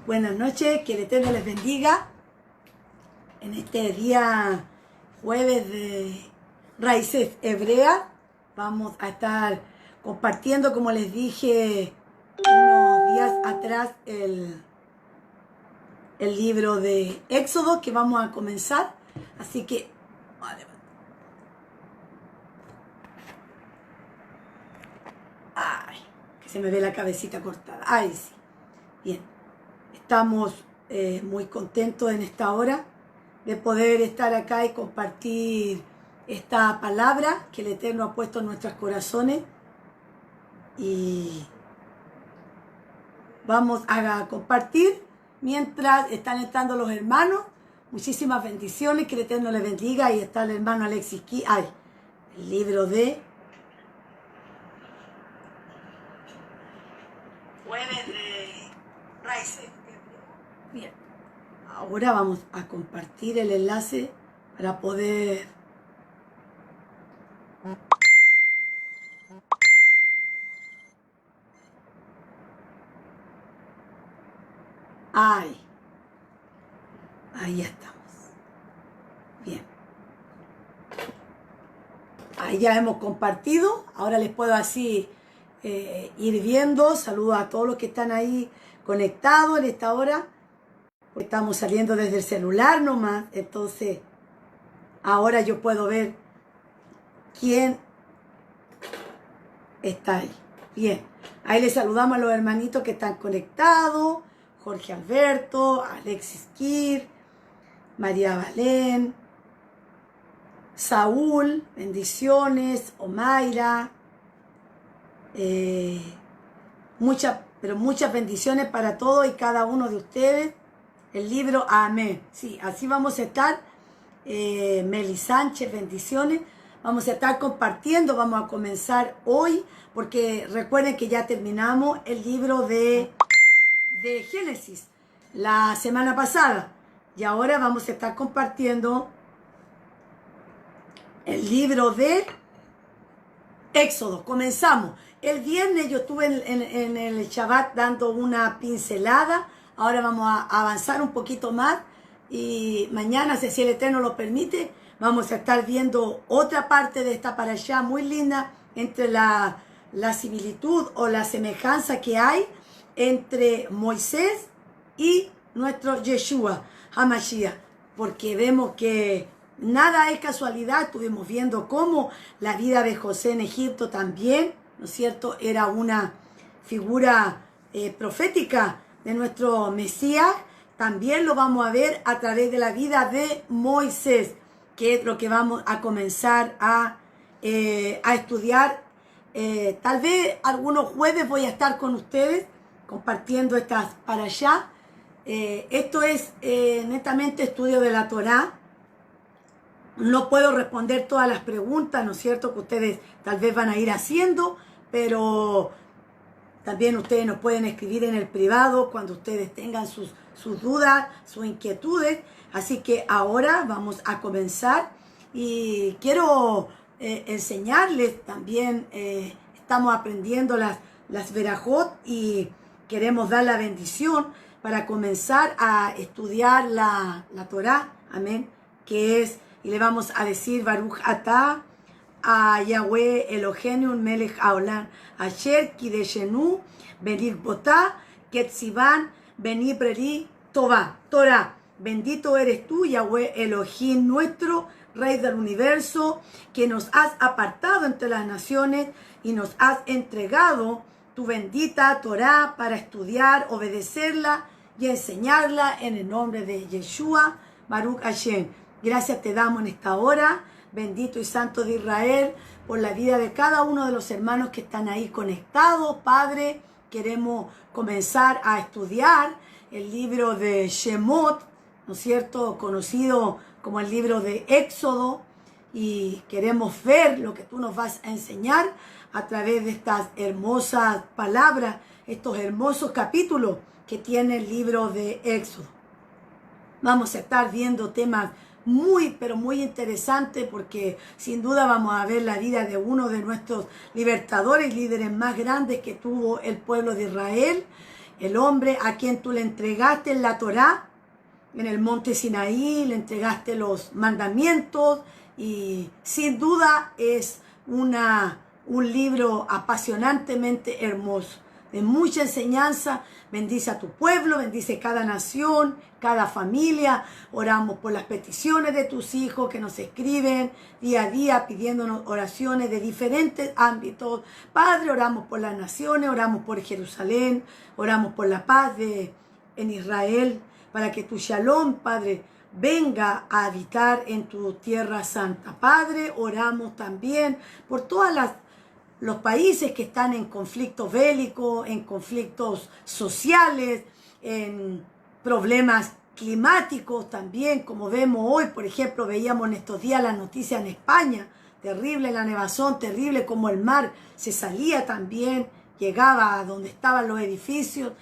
Buenas noches, que el Eterno les bendiga. En este día jueves de Raíces Hebreas vamos a estar compartiendo, como les dije unos días atrás, el libro de Éxodo que vamos a comenzar. Así que, ay, que se me ve la cabecita cortada. Ay, sí. Bien. Estamos muy contentos en esta hora de poder estar acá y compartir esta palabra que el Eterno ha puesto en nuestros corazones. Y vamos a compartir mientras están entrando los hermanos. Muchísimas bendiciones, que el Eterno les bendiga. Ahí está el hermano Alexis Key. Ay, el libro de Jueves de Raíces. Bien, ahora vamos a compartir el enlace para poder ahí estamos. Bien. Ahí ya hemos compartido. Ahora les puedo así ir viendo. Saludos a todos los que están ahí conectados en esta hora. Estamos saliendo desde el celular nomás. Entonces, ahora yo puedo ver quién está ahí. Bien. Ahí les saludamos a los hermanitos que están conectados. Jorge Alberto, Alexis Kir, María Valén, Saúl, bendiciones, Omaira, muchas bendiciones para todos y cada uno de ustedes. El libro Amén. Sí, así vamos a estar. Meli Sánchez, bendiciones. Vamos a estar compartiendo, vamos a comenzar hoy, porque recuerden que ya terminamos el libro de Génesis la semana pasada. Y ahora vamos a estar compartiendo el libro de Éxodo. Comenzamos. El viernes yo estuve en el Shabbat dando una pincelada. Ahora vamos a avanzar un poquito más. Y mañana, si el Eterno lo permite, vamos a estar viendo otra parte de esta parashá muy linda entre la similitud o la semejanza que hay entre Moisés y nuestro Yeshua HaMashiach, porque vemos que nada es casualidad. Estuvimos viendo cómo la vida de José en Egipto también, ¿no es cierto?, era una figura profética de nuestro Mesías. También lo vamos a ver a través de la vida de Moisés, que es lo que vamos a comenzar a estudiar. Tal vez algunos jueves voy a estar con ustedes compartiendo estas para allá. Esto es netamente estudio de la Torá. No puedo responder todas las preguntas, ¿no es cierto?, que ustedes tal vez van a ir haciendo, pero también ustedes nos pueden escribir en el privado cuando ustedes tengan sus dudas, sus inquietudes. Así que ahora vamos a comenzar y quiero enseñarles también. Estamos aprendiendo las verajot y queremos dar la bendición para comenzar a estudiar la Torá, amén, que es, y le vamos a decir Baruch Atah a Yahweh Eloheinu Melech Haolam Asher Kideshenu Benirvotá Ketzivan Benibreri Tová. Torah, bendito eres tú, Yahweh Elohim, nuestro Rey del universo, que nos has apartado entre las naciones y nos has entregado tu bendita Torah para estudiar, obedecerla y enseñarla en el nombre de Yeshua, Baruch Hashem. Gracias te damos en esta hora, bendito y santo de Israel, por la vida de cada uno de los hermanos que están ahí conectados. Padre, queremos comenzar a estudiar el libro de Shemot, ¿no es cierto?, conocido como el libro de Éxodo, y queremos ver lo que tú nos vas a enseñar a través de estas hermosas palabras, estos hermosos capítulos que tiene el libro de Éxodo. Vamos a estar viendo temas muy, pero muy interesantes, porque sin duda vamos a ver la vida de uno de nuestros libertadores, líderes más grandes que tuvo el pueblo de Israel, el hombre a quien tú le entregaste la Torá en el monte Sinaí, le entregaste los mandamientos y sin duda es un libro apasionantemente hermoso, de mucha enseñanza. Bendice a tu pueblo, bendice cada nación, cada familia. Oramos por las peticiones de tus hijos que nos escriben día a día pidiéndonos oraciones de diferentes ámbitos. Padre, oramos por las naciones, oramos por Jerusalén, oramos por la paz en Israel, para que tu shalom, Padre, venga a habitar en tu tierra santa. Padre, oramos también por todas los países que están en conflictos bélicos, en conflictos sociales, en problemas climáticos también, como vemos hoy. Por ejemplo, veíamos en estos días las noticias en España, terrible la nevazón, terrible como el mar se salía también, llegaba a donde estaban los edificios.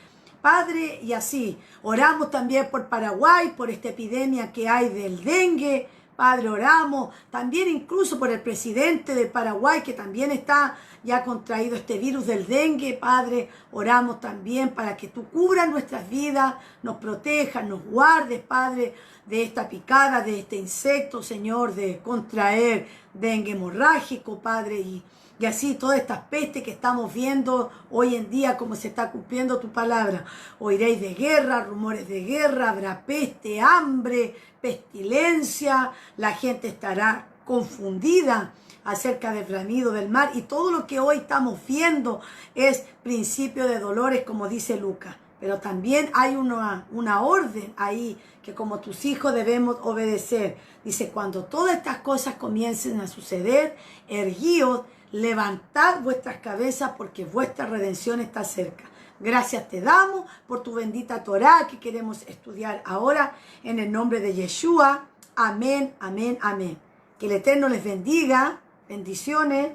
Padre, y así, oramos también por Paraguay, por esta epidemia que hay del dengue. Padre, oramos también incluso por el presidente de Paraguay, que también está ya contraído este virus del dengue. Padre, oramos también para que tú cubras nuestras vidas, nos protejas, nos guardes, Padre, de esta picada, de este insecto, Señor, de contraer dengue hemorrágico, Padre, y así todas estas pestes que estamos viendo hoy en día, como se está cumpliendo tu palabra. Oiréis de guerra, rumores de guerra, habrá peste, hambre, pestilencia, la gente estará confundida acerca del bramido del mar, y todo lo que hoy estamos viendo es principio de dolores, como dice Lucas. Pero también hay una orden ahí que como tus hijos debemos obedecer. Dice, cuando todas estas cosas comiencen a suceder, erguíos, levantad vuestras cabezas porque vuestra redención está cerca. Gracias te damos por tu bendita Torá que queremos estudiar ahora en el nombre de Yeshua. Amén, amén, amén. Que el Eterno les bendiga. Bendiciones.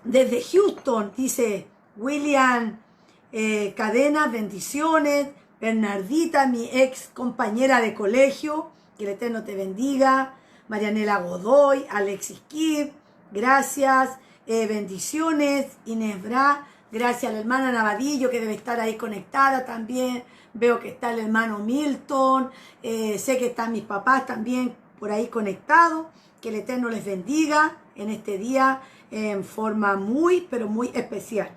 Desde Houston, dice William Cadena, bendiciones. Bernardita, mi ex compañera de colegio, que el Eterno te bendiga. Marianela Godoy, Alexis Kid, gracias. Bendiciones. Inés Bra, gracias a la hermana Navadillo, que debe estar ahí conectada también. Veo que está el hermano Milton. Sé que están mis papás también por ahí conectados. Que el Eterno les bendiga en este día en forma muy, pero muy especial.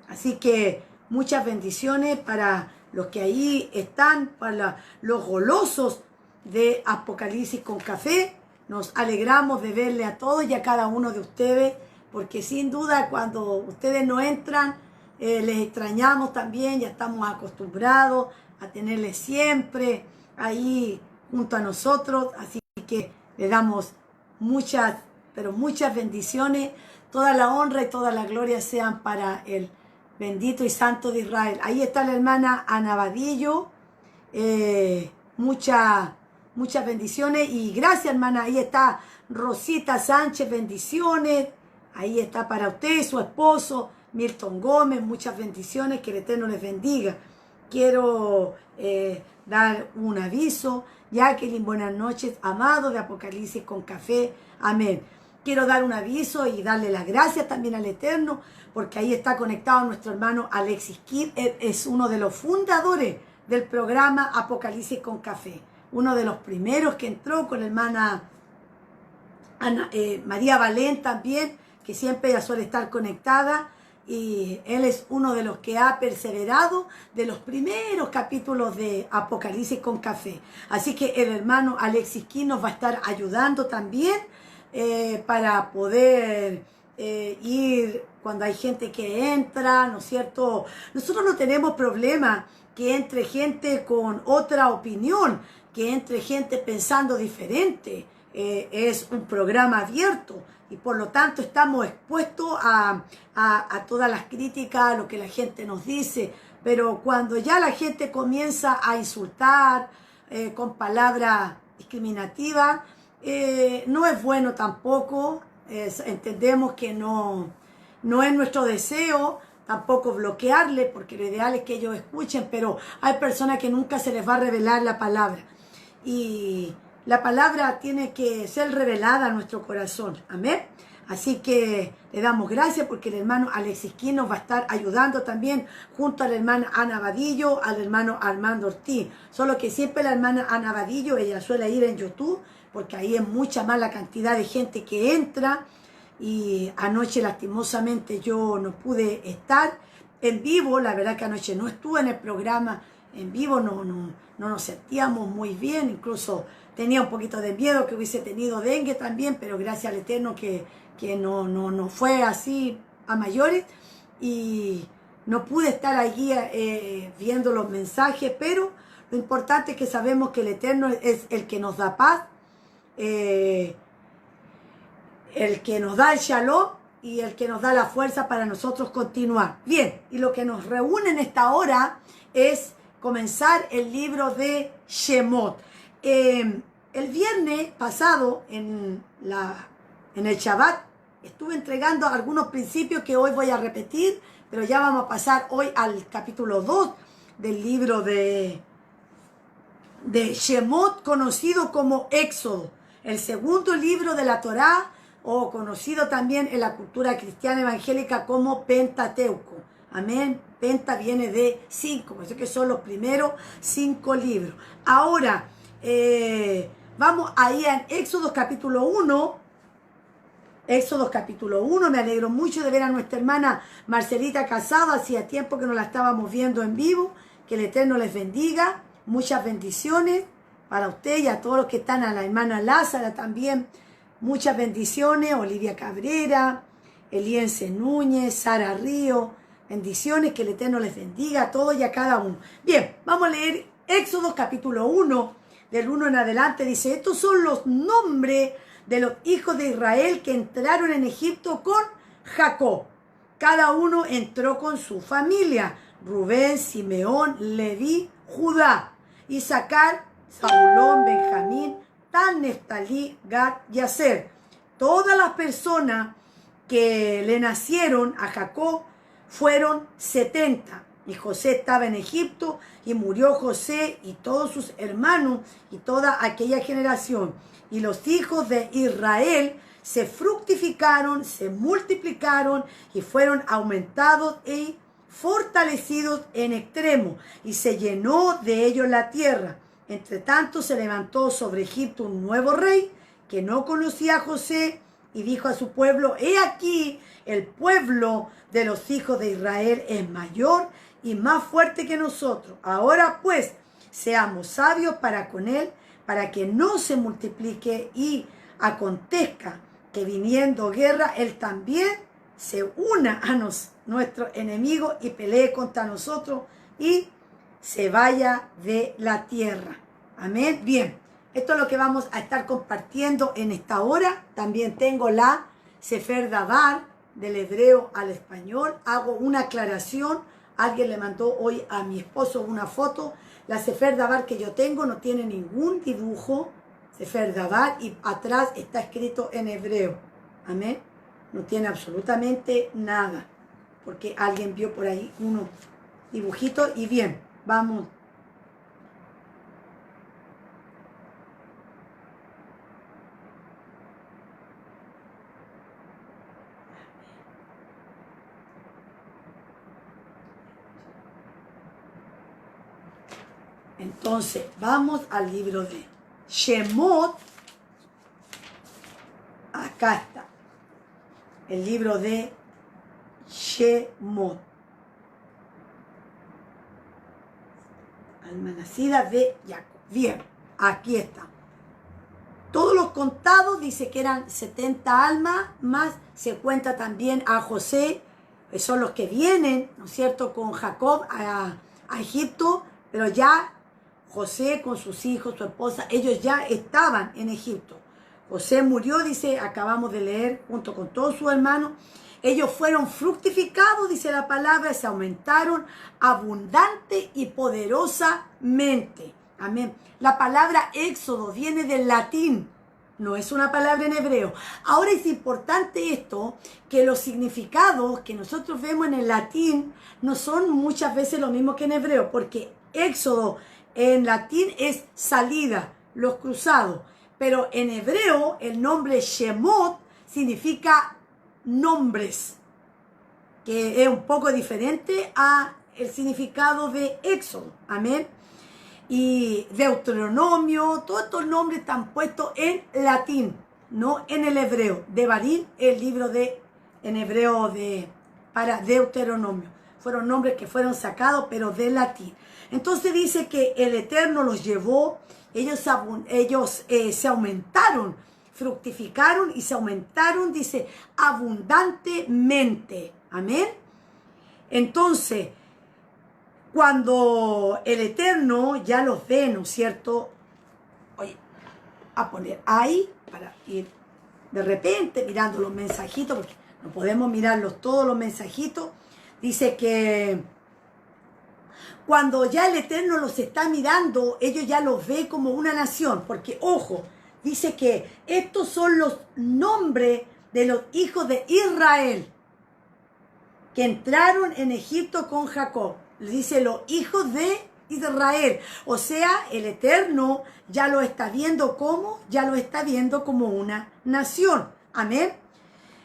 Así que muchas bendiciones para los que ahí están, para los golosos de Apocalipsis con Café. Nos alegramos de verle a todos y a cada uno de ustedes, porque sin duda cuando ustedes no entran, les extrañamos también. Ya estamos acostumbrados a tenerles siempre ahí junto a nosotros. Así que le damos muchas, pero muchas bendiciones. Toda la honra y toda la gloria sean para el bendito y santo de Israel. Ahí está la hermana Ana Vadillo. Muchas bendiciones y gracias, hermana. Ahí está Rosita Sánchez, bendiciones. Ahí está para usted, su esposo Milton Gómez, muchas bendiciones, que el Eterno les bendiga. Quiero dar un aviso. Jacqueline, buenas noches, amado de Apocalipsis con Café, amén. Quiero dar un aviso y darle las gracias también al Eterno, porque ahí está conectado nuestro hermano Alexis Kid. Él es uno de los fundadores del programa Apocalipsis con Café, uno de los primeros que entró con la hermana María Valén también, que siempre ella suele estar conectada, y él es uno de los que ha perseverado de los primeros capítulos de Apocalipsis con Café. Así que el hermano Alexis Kid nos va a estar ayudando también para poder ir cuando hay gente que entra, ¿no es cierto? Nosotros no tenemos problema que entre gente con otra opinión, que entre gente pensando diferente. Es un programa abierto y por lo tanto estamos expuestos a todas las críticas, a lo que la gente nos dice. Pero cuando ya la gente comienza a insultar con palabras discriminativas, no es bueno tampoco. Entendemos que no es nuestro deseo tampoco bloquearle, porque lo ideal es que ellos escuchen, pero hay personas que nunca se les va a revelar la palabra. Y la palabra tiene que ser revelada a nuestro corazón. Amén. Así que le damos gracias porque el hermano Alexis Quín nos va a estar ayudando también junto a la hermana Ana Vadillo, al hermano Armando Ortiz. Solo que siempre la hermana Ana Vadillo, ella suele ir en YouTube porque ahí es mucha más la cantidad de gente que entra. Y anoche lastimosamente yo no pude estar en vivo. La verdad que anoche no estuve en el programa en vivo, no nos sentíamos muy bien. Incluso tenía un poquito de miedo que hubiese tenido dengue también, pero gracias al Eterno que no fue así a mayores. Y no pude estar allí viendo los mensajes, pero lo importante es que sabemos que el Eterno es el que nos da paz, el que nos da el shalom y el que nos da la fuerza para nosotros continuar. Bien, y lo que nos reúne en esta hora es comenzar el libro de Shemot. El viernes pasado, en el Shabbat, estuve entregando algunos principios que hoy voy a repetir, pero ya vamos a pasar hoy al capítulo 2 del libro de Shemot, conocido como Éxodo, el segundo libro de la Torá, o conocido también en la cultura cristiana evangélica como Pentateuco. Amén. Penta viene de 5, por eso que son los primeros 5 libros. Ahora, vamos ahí en Éxodo capítulo 1. Éxodo capítulo 1, me alegro mucho de ver a nuestra hermana Marcelita Casado, hacía tiempo que no la estábamos viendo en vivo, que el Eterno les bendiga, muchas bendiciones para usted y a todos los que están, a la hermana Lázara también, muchas bendiciones, Olivia Cabrera, Eliense Núñez, Sara Río, bendiciones, que el Eterno les bendiga a todos y a cada uno. Bien, vamos a leer Éxodo capítulo 1, del 1 en adelante, dice, estos son los nombres de los hijos de Israel que entraron en Egipto con Jacob. Cada uno entró con su familia: Rubén, Simeón, Leví, Judá, Isaacar, Zabulón, Benjamín, Dan, Neftalí, Gad y Aser. Todas las personas que le nacieron a Jacob fueron 70. Y José estaba en Egipto, y murió José y todos sus hermanos y toda aquella generación. Y los hijos de Israel se fructificaron, se multiplicaron y fueron aumentados y fortalecidos en extremo, y se llenó de ellos la tierra. Entre tanto se levantó sobre Egipto un nuevo rey que no conocía a José, y dijo a su pueblo: he aquí, el pueblo de los hijos de Israel es mayor y más fuerte que nosotros. Ahora pues, seamos sabios para con él, para que no se multiplique, y acontezca que viniendo guerra, él también se una a nuestro enemigo y pelee contra nosotros y se vaya de la tierra. Amén. Bien, esto es lo que vamos a estar compartiendo en esta hora. También tengo la Sefer Davar del hebreo al español. Hago una aclaración. Alguien le mandó hoy a mi esposo una foto. La Sefer Davar que yo tengo no tiene ningún dibujo, Sefer Davar, y atrás está escrito en hebreo. Amén. No tiene absolutamente nada, porque alguien vio por ahí unos dibujitos. Y bien, vamos. Entonces, vamos al libro de Shemot. Acá está. El libro de Shemot. Alma nacida de Jacob. Bien, aquí está. Todos los contados dice que eran 70 almas, más se cuenta también a José, que son los que vienen, ¿no es cierto?, con Jacob a Egipto, pero ya José con sus hijos, su esposa, ellos ya estaban en Egipto. José murió, dice, acabamos de leer, junto con todos sus hermanos. Ellos fueron fructificados, dice la palabra, se aumentaron abundante y poderosamente. Amén. La palabra éxodo viene del latín, no es una palabra en hebreo. Ahora es importante esto, que los significados que nosotros vemos en el latín no son muchas veces lo mismo que en hebreo, porque éxodo en latín es salida, los cruzados. pero en hebreo el nombre Shemot significa nombres, que es un poco diferente a el significado de Éxodo. Amén. Y Deuteronomio, todos estos nombres están puestos en latín, no en el hebreo. Devarim, el libro en hebreo para Deuteronomio. Fueron nombres que fueron sacados, pero de latín. Entonces dice que el Eterno los llevó, ellos se aumentaron, fructificaron y se aumentaron, dice, abundantemente. Amén. Entonces, cuando el Eterno ya los ve, ¿no es cierto? Oye, a poner ahí para ir de repente mirando los mensajitos, porque no podemos mirarlos todos los mensajitos. Dice que cuando ya el Eterno los está mirando, ellos ya los ve como una nación. Porque, ojo, dice que estos son los nombres de los hijos de Israel que entraron en Egipto con Jacob. Le dice los hijos de Israel. O sea, el Eterno ya lo está viendo como, ya lo está viendo como una nación. Amén.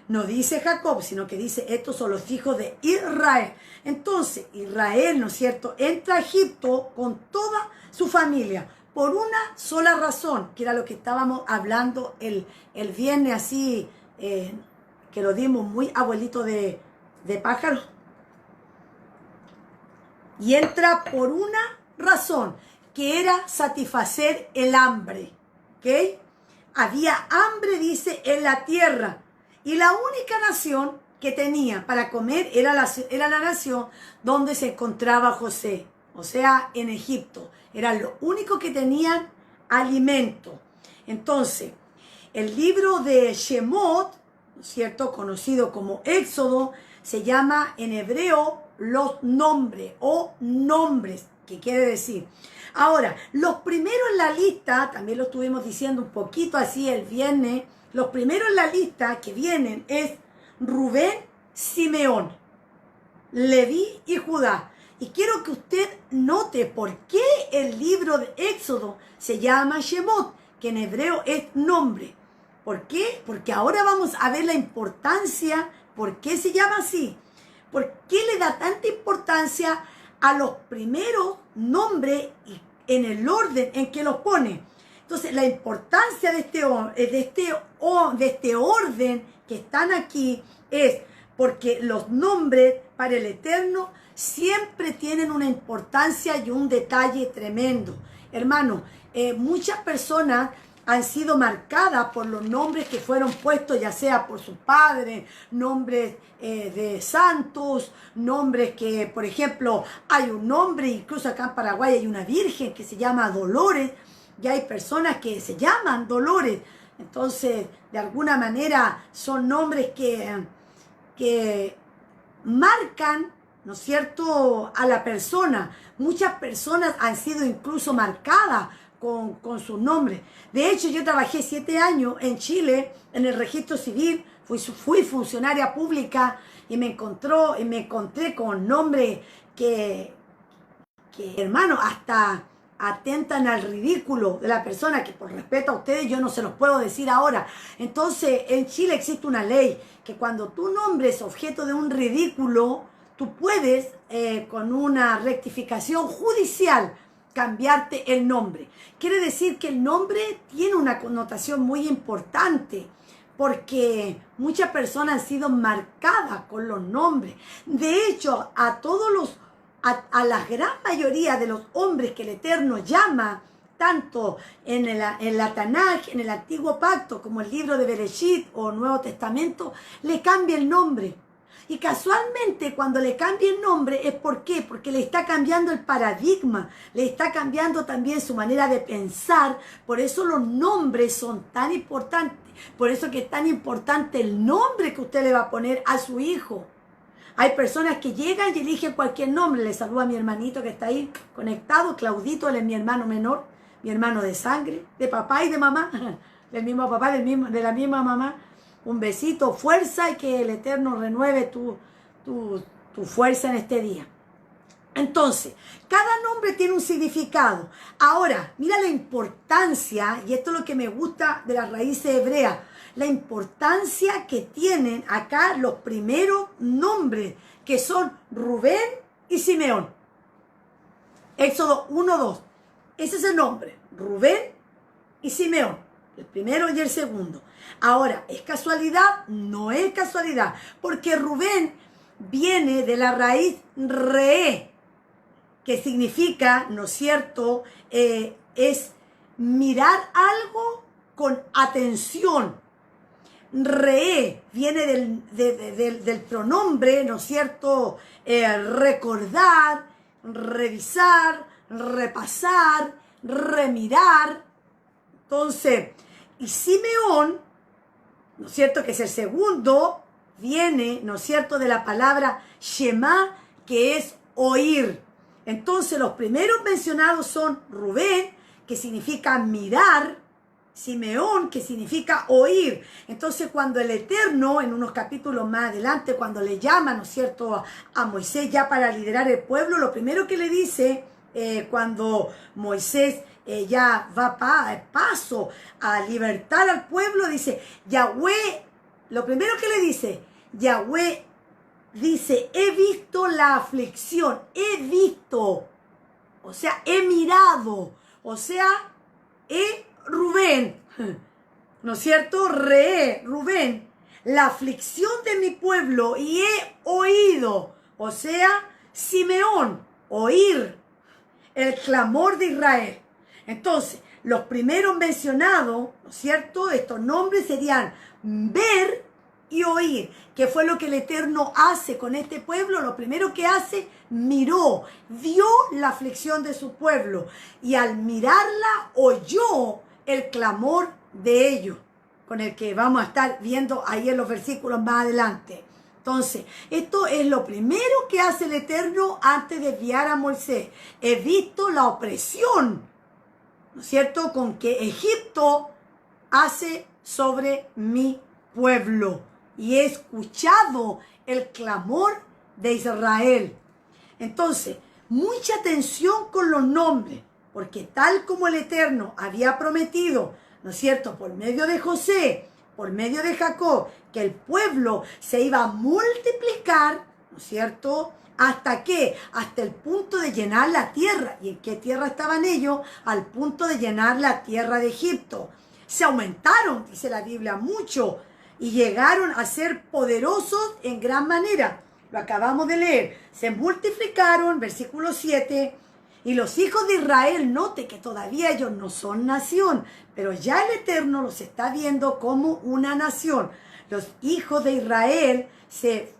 No dice Jacob, sino que dice, estos son los hijos de Israel. Entonces, Israel, ¿no es cierto?, entra a Egipto con toda su familia, por una sola razón, que era lo que estábamos hablando el viernes así, que lo dimos muy abuelito de pájaro. Y entra por una razón, que era satisfacer el hambre. ¿Ok? Había hambre, dice, en la tierra. Y la única nación que tenía para comer era la nación donde se encontraba José. O sea, en Egipto. Era lo único que tenían alimento. Entonces, el libro de Shemot, ¿no es cierto?, conocido como Éxodo, se llama en hebreo los nombres o nombres, que quiere decir. Ahora, los primeros en la lista, también lo estuvimos diciendo un poquito así el viernes, los primeros en la lista que vienen es Rubén, Simeón, Leví y Judá. Y quiero que usted note por qué el libro de Éxodo se llama Shemot, que en hebreo es nombre. ¿Por qué? Porque ahora vamos a ver la importancia, ¿por qué se llama así? ¿Por qué le da tanta importancia a los primeros nombres en el orden en que los pone? Entonces, la importancia de este orden que están aquí es porque los nombres para el Eterno siempre tienen una importancia y un detalle tremendo. Hermano, muchas personas han sido marcadas por los nombres que fueron puestos, ya sea por sus padres, nombres de santos, nombres que, por ejemplo, hay un nombre, incluso acá en Paraguay hay una virgen que se llama Dolores, y hay personas que se llaman Dolores. Entonces, de alguna manera, son nombres que marcan, ¿no es cierto?, a la persona. Muchas personas han sido incluso marcadas con sus nombres. De hecho, yo trabajé 7 años en Chile, en el registro civil, fui funcionaria pública y me encontré con nombres que hermano, hasta atentan al ridículo de la persona, que por respeto a ustedes yo no se los puedo decir ahora. Entonces, en Chile existe una ley que cuando tu nombre es objeto de un ridículo, tú puedes, con una rectificación judicial, cambiarte el nombre. Quiere decir que el nombre tiene una connotación muy importante, porque muchas personas han sido marcadas con los nombres. De hecho, a la gran mayoría de los hombres que el Eterno llama, tanto en la Tanaj, en el Antiguo Pacto, como el libro de Bereshit o Nuevo Testamento, le cambia el nombre. Y casualmente cuando le cambia el nombre, ¿es por qué? Porque le está cambiando el paradigma, le está cambiando también su manera de pensar. Por eso los nombres son tan importantes. Por eso que es tan importante el nombre que usted le va a poner a su hijo. Hay personas que llegan y eligen cualquier nombre. Le saludo a mi hermanito que está ahí conectado, Claudito, él es mi hermano menor, mi hermano de sangre, de papá y de mamá, del mismo papá, de la misma mamá. Un besito, fuerza, y que el Eterno renueve tu fuerza en este día. Entonces, cada nombre tiene un significado. Ahora, mira la importancia, y esto es lo que me gusta de las raíces hebreas, la importancia que tienen acá los primeros nombres, que son Rubén y Simeón. Éxodo 1:2. Ese es el nombre, Rubén y Simeón, el primero y el segundo. Ahora, ¿es casualidad? No es casualidad, porque Rubén viene de la raíz re, que significa, ¿no es cierto?, es mirar algo con atención. Re viene del pronombre, ¿no es cierto?, recordar, revisar, repasar, remirar. Entonces, y Simeón, ¿no es cierto?, que es el segundo, viene, ¿no es cierto?, de la palabra Shema, que es oír. Entonces, los primeros mencionados son Rubén, que significa mirar, Simeón, que significa oír. Entonces, cuando el Eterno, en unos capítulos más adelante, cuando le llama, ¿no es cierto?, a Moisés ya para liderar el pueblo, lo primero que le dice, cuando Moisés ya va paso a libertar al pueblo, dice, Yahweh, lo primero que le dice, Yahweh dice, he visto la aflicción, he visto, o sea, he mirado, o sea, Rubén, ¿no es cierto? Rubén, la aflicción de mi pueblo y he oído, o sea, Simeón, oír el clamor de Israel. Entonces, los primeros mencionados, ¿no es cierto? Estos nombres serían ver y oír. ¿Qué fue lo que el Eterno hace con este pueblo? Lo primero que hace, miró, vio la aflicción de su pueblo y al mirarla oyó el clamor de ellos, con el que vamos a estar viendo ahí en los versículos más adelante. Entonces, esto es lo primero que hace el Eterno antes de enviar a Moisés. He visto la opresión, ¿no es cierto?, con que Egipto hace sobre mi pueblo. Y he escuchado el clamor de Israel. Entonces, mucha atención con los nombres, porque tal como el Eterno había prometido, ¿no es cierto?, por medio de José, por medio de Jacob, que el pueblo se iba a multiplicar, ¿no es cierto?, ¿hasta qué? Hasta el punto de llenar la tierra. ¿Y en qué tierra estaban ellos? Al punto de llenar la tierra de Egipto. Se aumentaron, dice la Biblia, mucho, y llegaron a ser poderosos en gran manera. Lo acabamos de leer. Se multiplicaron, versículo 7, y los hijos de Israel, note que todavía ellos no son nación, pero ya el Eterno los está viendo como una nación. Los hijos de Israel se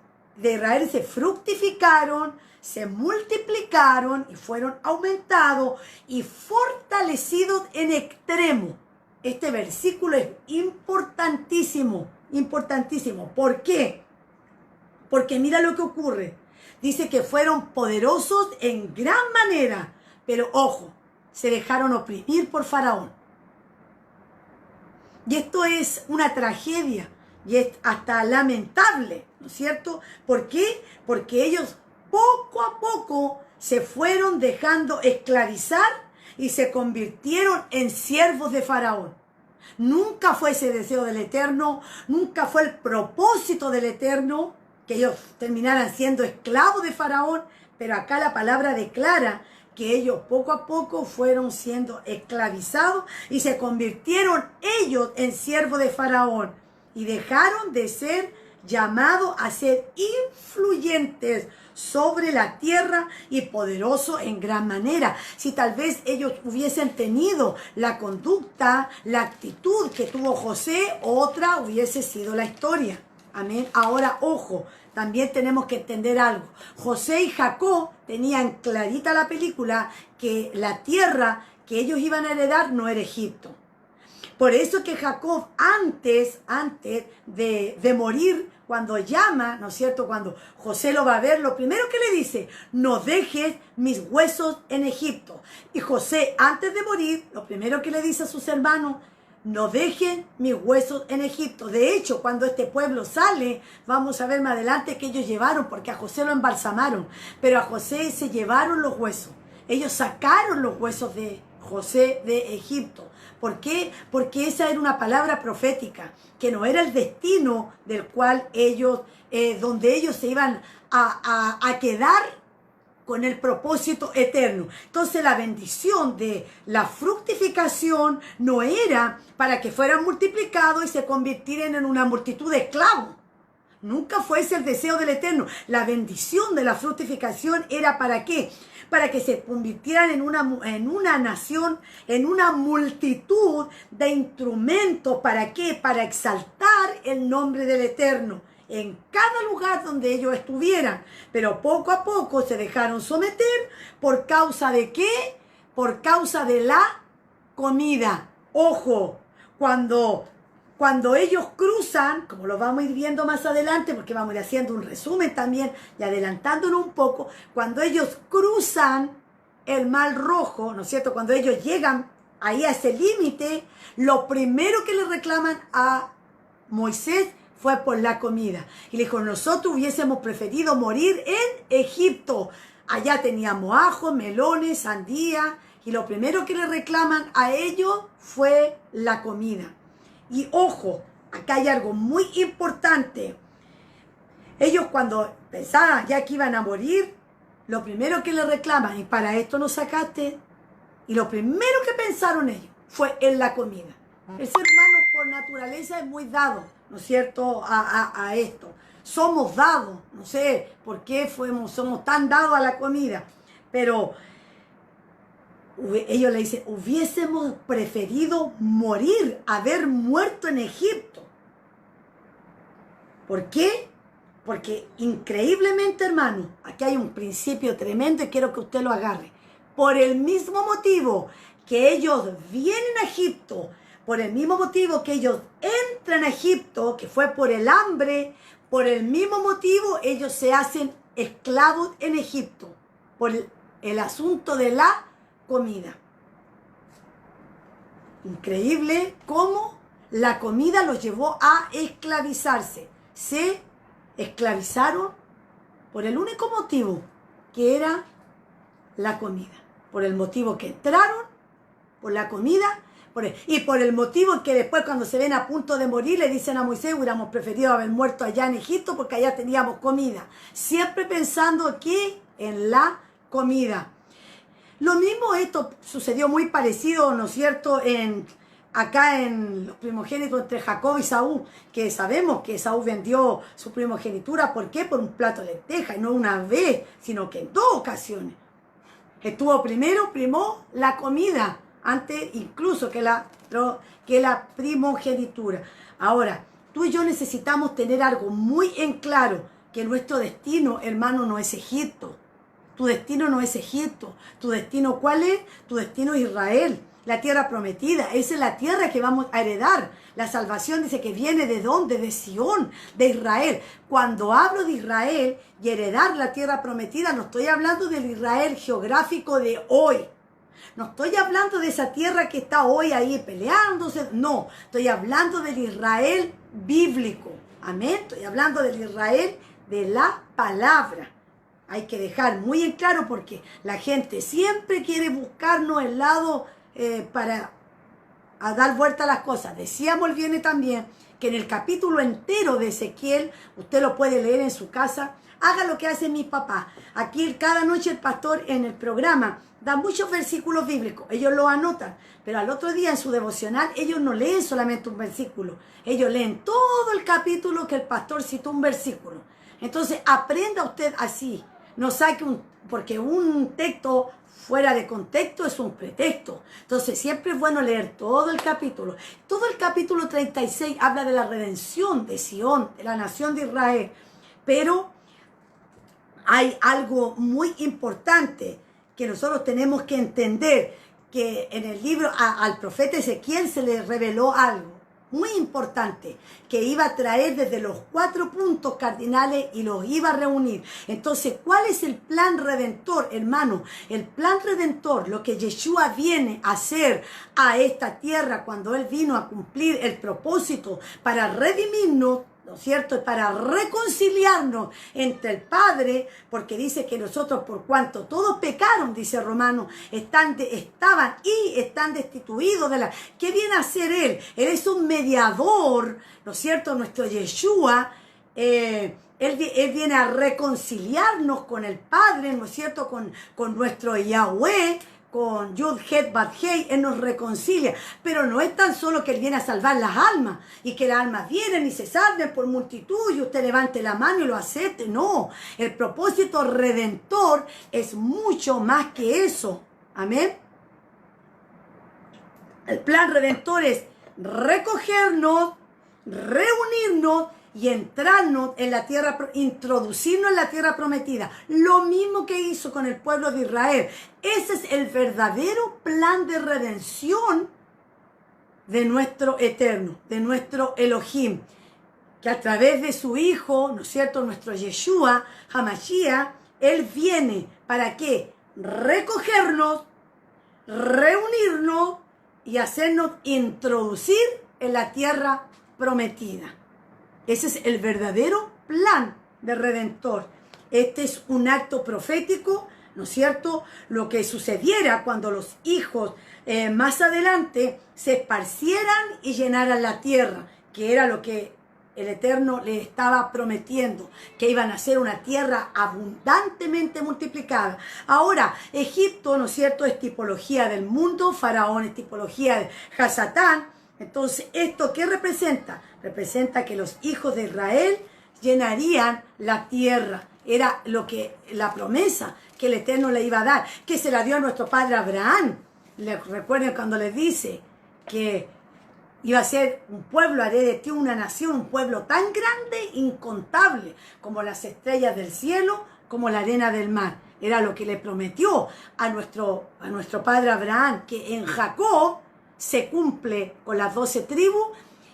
fructificaron, se multiplicaron y fueron aumentados y fortalecidos en extremo. Este versículo es importantísimo, importantísimo. ¿Por qué? Porque mira lo que ocurre. Dice que fueron poderosos en gran manera, pero ojo, se dejaron oprimir por Faraón. Y esto es una tragedia y es hasta lamentable, ¿no es cierto? ¿Por qué? Porque ellos poco a poco se fueron dejando esclavizar y se convirtieron en siervos de Faraón. Nunca fue ese deseo del Eterno, nunca fue el propósito del Eterno que ellos terminaran siendo esclavos de Faraón, pero acá la palabra declara que ellos poco a poco fueron siendo esclavizados y se convirtieron ellos en siervos de Faraón y dejaron de ser llamados a ser influyentes sobre la tierra y poderosos en gran manera. Si tal vez ellos hubiesen tenido la conducta, la actitud que tuvo José, otra hubiese sido la historia. Amén. Ahora, ojo, también tenemos que entender algo. José y Jacob tenían clarita la película que la tierra que ellos iban a heredar no era Egipto. Por eso que Jacob antes de morir, cuando llama, ¿no es cierto?, cuando José lo va a ver, lo primero que le dice, no dejes mis huesos en Egipto. Y José, antes de morir, lo primero que le dice a sus hermanos, no dejen mis huesos en Egipto. De hecho, cuando este pueblo sale, vamos a ver más adelante que ellos llevaron, porque a José lo embalsamaron, pero a José se llevaron los huesos. Ellos sacaron los huesos de José de Egipto. ¿Por qué? Porque esa era una palabra profética, que no era el destino del cual ellos, donde ellos se iban a quedar con el propósito eterno. Entonces la bendición de la fructificación no era para que fueran multiplicados y se convirtieran en una multitud de esclavos. Nunca fue ese el deseo del Eterno. La bendición de la fructificación era ¿para qué? Para que se convirtieran en una nación, en una multitud de instrumentos. ¿Para qué? Para exaltar el nombre del Eterno en cada lugar donde ellos estuvieran. Pero poco a poco se dejaron someter. ¿Por causa de qué? Por causa de la comida. Ojo, cuando ellos cruzan, como lo vamos a ir viendo más adelante, porque vamos a ir haciendo un resumen también y adelantándonos un poco, cuando ellos cruzan el Mar Rojo, ¿no es cierto? Cuando ellos llegan ahí a ese límite, lo primero que le reclaman a Moisés fue por la comida. Y le dijo, nosotros hubiésemos preferido morir en Egipto. Allá teníamos ajo, melones, sandía, y lo primero que le reclaman a ellos fue la comida. Y ojo, acá hay algo muy importante. Ellos cuando pensaban ya que iban a morir, lo primero que le reclaman, y para esto nos sacaste, y lo primero que pensaron ellos fue en la comida. El ser humano por naturaleza es muy dado, ¿no es cierto?, a esto. Somos dados, no sé por qué somos tan dados a la comida, pero ellos le dicen, hubiésemos preferido morir, haber muerto en Egipto. ¿Por qué? Porque increíblemente, hermano, aquí hay un principio tremendo y quiero que usted lo agarre. Por el mismo motivo que ellos vienen a Egipto, por el mismo motivo que ellos entran a Egipto, que fue por el hambre, por el mismo motivo ellos se hacen esclavos en Egipto, por el asunto de la comida. Increíble cómo la comida los llevó a esclavizarse. Se esclavizaron por el único motivo, que era la comida. Por el motivo que entraron, por la comida, y por el motivo que después cuando se ven a punto de morir le dicen a Moisés, hubiéramos preferido haber muerto allá en Egipto porque allá teníamos comida. Siempre pensando aquí en la comida. Lo mismo esto sucedió muy parecido, ¿no es cierto?, acá en los primogénitos entre Jacob y Saúl, que sabemos que Saúl vendió su primogenitura. ¿Por qué? Por un plato de lenteja, y no una vez, sino que en 2 ocasiones. Primó la comida, antes incluso que la primogenitura. Ahora, tú y yo necesitamos tener algo muy en claro, que nuestro destino, hermano, no es Egipto. Tu destino no es Egipto. ¿Tu destino cuál es? Tu destino es Israel, la tierra prometida. Esa es la tierra que vamos a heredar. La salvación dice que viene ¿de dónde? De Sión, de Israel. Cuando hablo de Israel y heredar la tierra prometida, no estoy hablando del Israel geográfico de hoy. No estoy hablando de esa tierra que está hoy ahí peleándose. No, estoy hablando del Israel bíblico. Amén. Estoy hablando del Israel de la palabra. Hay que dejar muy en claro porque la gente siempre quiere buscarnos el lado para dar vuelta a las cosas. Decíamos el viernes también que en el capítulo entero de Ezequiel, usted lo puede leer en su casa, haga lo que hace mi papá. Aquí cada noche el pastor en el programa da muchos versículos bíblicos, ellos lo anotan, pero al otro día en su devocional ellos no leen solamente un versículo, ellos leen todo el capítulo que el pastor citó un versículo. Entonces aprenda usted así. No saque porque un texto fuera de contexto es un pretexto. Entonces siempre es bueno leer todo el capítulo. Todo el capítulo 36 habla de la redención de Sión, de la nación de Israel. Pero hay algo muy importante que nosotros tenemos que entender, que en el libro al profeta Ezequiel se le reveló algo. muy importante, que iba a traer desde los 4 puntos cardinales y los iba a reunir. Entonces, ¿cuál es el plan redentor, hermano? El plan redentor, lo que Yeshua viene a hacer a esta tierra cuando Él vino a cumplir el propósito para redimirnos, ¿no es cierto? Para reconciliarnos entre el Padre, porque dice que nosotros, por cuanto todos pecaron, dice Romano, están destituidos de la... ¿Qué viene a hacer Él? Él es un mediador, ¿no es cierto? Nuestro Yeshua, él viene a reconciliarnos con el Padre, ¿no es cierto? Con nuestro Yahweh, con Yud Het Bat Hei, Él nos reconcilia. Pero no es tan solo que Él viene a salvar las almas y que las almas vienen y se salven por multitud y usted levante la mano y lo acepte. No, el propósito redentor es mucho más que eso. Amén. El plan redentor es recogernos, reunirnos y entrarnos en la tierra, introducirnos en la tierra prometida. Lo mismo que hizo con el pueblo de Israel. Ese es el verdadero plan de redención de nuestro Eterno, de nuestro Elohim, que a través de su Hijo, ¿no es cierto?, nuestro Yeshua, Hamashiach, Él viene, ¿para qué? Recogernos, reunirnos y hacernos introducir en la tierra prometida. Ese es el verdadero plan de Redentor. Este es un acto profético, ¿no es cierto? Lo que sucediera cuando los hijos más adelante se esparcieran y llenaran la tierra, que era lo que el Eterno le estaba prometiendo, que iban a ser una tierra abundantemente multiplicada. Ahora, Egipto, ¿no es cierto?, es tipología del mundo, Faraón es tipología de Hasatán. Entonces, ¿esto qué representa? Representa que los hijos de Israel llenarían la tierra. Era la promesa que el Eterno le iba a dar, que se la dio a nuestro padre Abraham. Recuerden cuando le dice que iba a ser un pueblo, haré de ti una nación, un pueblo tan grande, incontable, como las estrellas del cielo, como la arena del mar. Era lo que le prometió a nuestro padre Abraham, que en Jacob se cumple con las 12 tribus,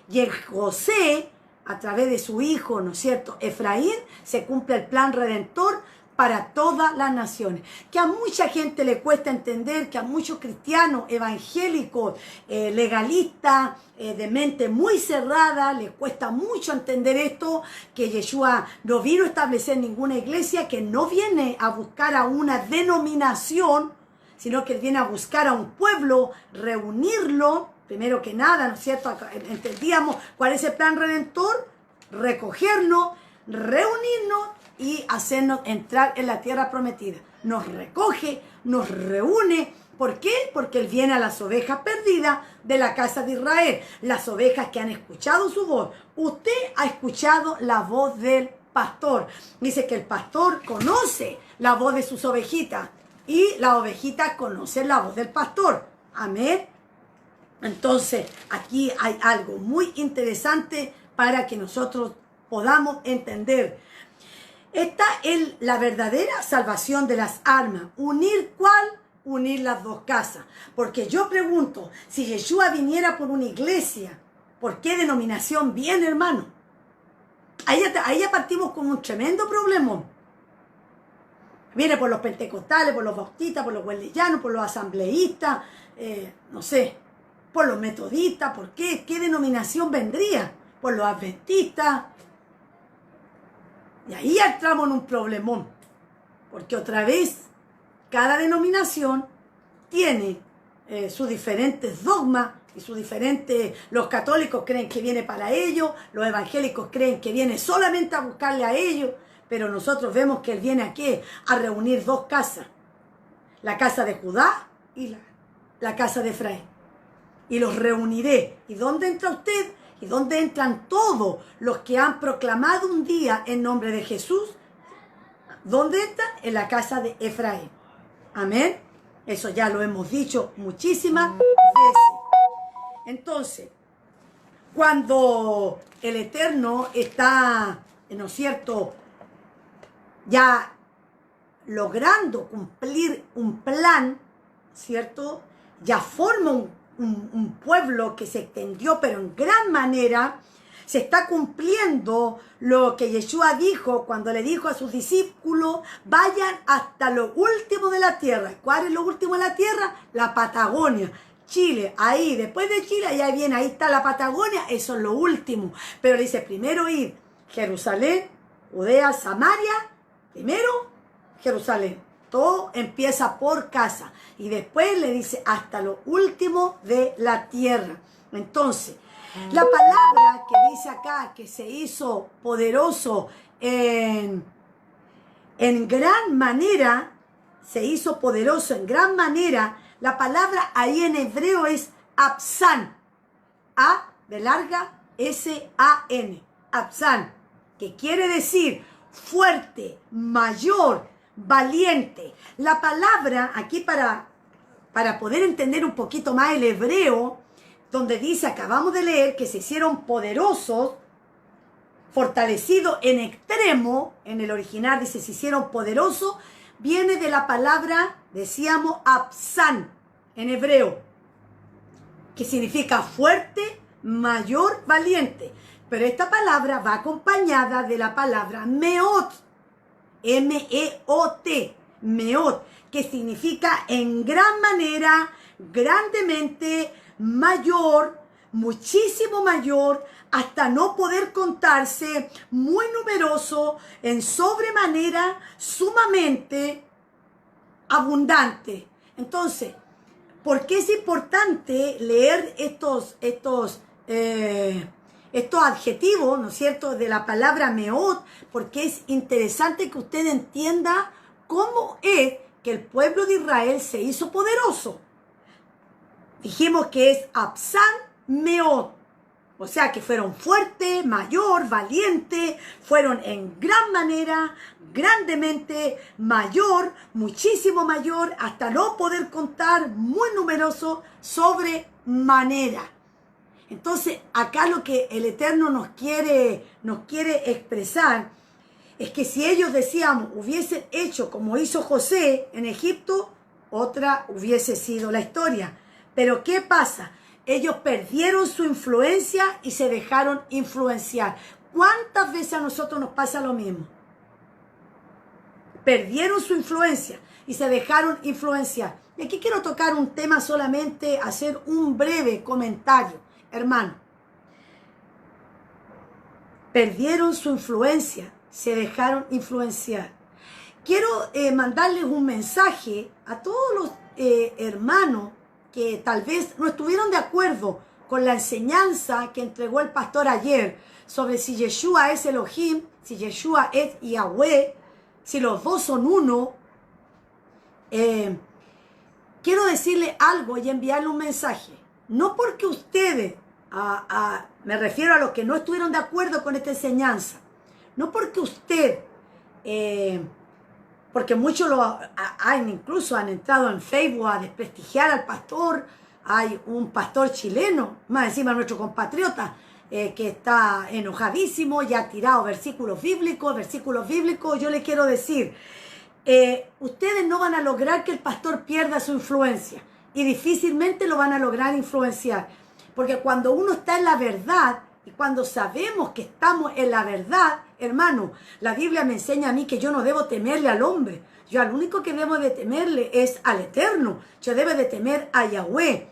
y en José, a través de su hijo, ¿no es cierto?, Efraín, se cumple el plan redentor para todas las naciones. Que a mucha gente le cuesta entender, que a muchos cristianos evangélicos, legalistas, de mente muy cerrada, les cuesta mucho entender esto, que Yeshua no vino a establecer ninguna iglesia, que no viene a buscar a una denominación, sino que viene a buscar a un pueblo, reunirlo. Primero que nada, ¿no es cierto?, entendíamos cuál es el plan redentor: recogernos, reunirnos y hacernos entrar en la tierra prometida. Nos recoge, nos reúne. ¿Por qué? Porque Él viene a las ovejas perdidas de la casa de Israel, las ovejas que han escuchado su voz. Usted ha escuchado la voz del pastor. Dice que el pastor conoce la voz de sus ovejitas y las ovejitas conocen la voz del pastor. Amén. Entonces, aquí hay algo muy interesante para que nosotros podamos entender. Esta es la verdadera salvación de las almas. ¿Unir cuál? Unir las dos casas. Porque yo pregunto, si Yeshua viniera por una iglesia, ¿por qué denominación viene, hermano? Ahí ya partimos con un tremendo problema. Viene por los pentecostales, por los bautistas, por los wesleyanos, por los asambleístas, no sé, por los metodistas. ¿Por qué? ¿Qué denominación vendría? Por los adventistas. Y ahí entramos en un problemón, porque otra vez cada denominación tiene sus diferentes dogmas y sus diferentes... Los católicos creen que viene para ellos, los evangélicos creen que viene solamente a buscarle a ellos, pero nosotros vemos que Él viene aquí a reunir dos casas, la casa de Judá y la casa de Efraín. Y los reuniré. ¿Y dónde entra usted? ¿Y dónde entran todos los que han proclamado un día en nombre de Jesús? ¿Dónde entran? En la casa de Efraín. Amén. Eso ya lo hemos dicho muchísimas veces. Entonces, cuando el Eterno está, ¿no es cierto?, ya logrando cumplir un plan, ¿cierto?, ya forma un pueblo que se extendió, pero en gran manera. Se está cumpliendo lo que Yeshua dijo cuando le dijo a sus discípulos, vayan hasta lo último de la tierra. ¿Cuál es lo último de la tierra? La Patagonia. Chile, ahí, después de Chile, allá viene, ahí está la Patagonia, eso es lo último. Pero dice, primero ir Jerusalén, Judea, Samaria, primero Jerusalén. Todo empieza por casa. Y después le dice, hasta lo último de la tierra. Entonces, la palabra que dice acá, que se hizo poderoso en gran manera, se hizo poderoso en gran manera, la palabra ahí en hebreo es Absan, A de larga, S-A-N, Absan, que quiere decir fuerte, mayor, valiente. La palabra, aquí para poder entender un poquito más el hebreo, donde dice, acabamos de leer, que se hicieron poderosos, fortalecidos en extremo, en el original dice, se hicieron poderosos, viene de la palabra, decíamos, Absan, en hebreo, que significa fuerte, mayor, valiente. Pero esta palabra va acompañada de la palabra Meot, M-E-O-T, Meot, que significa en gran manera, grandemente, mayor, muchísimo mayor, hasta no poder contarse, muy numeroso, en sobremanera, sumamente abundante. Entonces, ¿por qué es importante leer estos adjetivos, ¿no es cierto?, de la palabra Meot? Porque es interesante que usted entienda cómo es que el pueblo de Israel se hizo poderoso. Dijimos que es Absan Meot, o sea que fueron fuertes, mayor, valiente, fueron en gran manera, grandemente mayor, muchísimo mayor, hasta no poder contar, muy numeroso, sobremanera. Entonces, acá lo que el Eterno nos quiere expresar es que si ellos, decíamos, hubiesen hecho como hizo José en Egipto, otra hubiese sido la historia. Pero ¿qué pasa? Ellos perdieron su influencia y se dejaron influenciar. ¿Cuántas veces a nosotros nos pasa lo mismo? Perdieron su influencia y se dejaron influenciar. Y aquí quiero tocar un tema solamente, hacer un breve comentario, hermano. Perdieron su influencia, se dejaron influenciar. Quiero mandarles un mensaje a todos los hermanos que tal vez no estuvieron de acuerdo con la enseñanza que entregó el pastor ayer sobre si Yeshua es Elohim, si Yeshua es Yahweh, si los dos son uno. Quiero decirle algo y enviarle un mensaje. No porque ustedes, me refiero a los que no estuvieron de acuerdo con esta enseñanza, no porque usted, porque muchos incluso han entrado en Facebook a desprestigiar al pastor. Hay un pastor chileno, más encima nuestro compatriota, que está enojadísimo y ha tirado versículos bíblicos. Yo le quiero decir, ustedes no van a lograr que el pastor pierda su influencia y difícilmente lo van a lograr influenciar. Porque cuando uno está en la verdad y cuando sabemos que estamos en la verdad, hermano, la Biblia me enseña a mí que yo no debo temerle al hombre. Yo al único que debo de temerle es al Eterno. Yo debo de temer a Yahweh.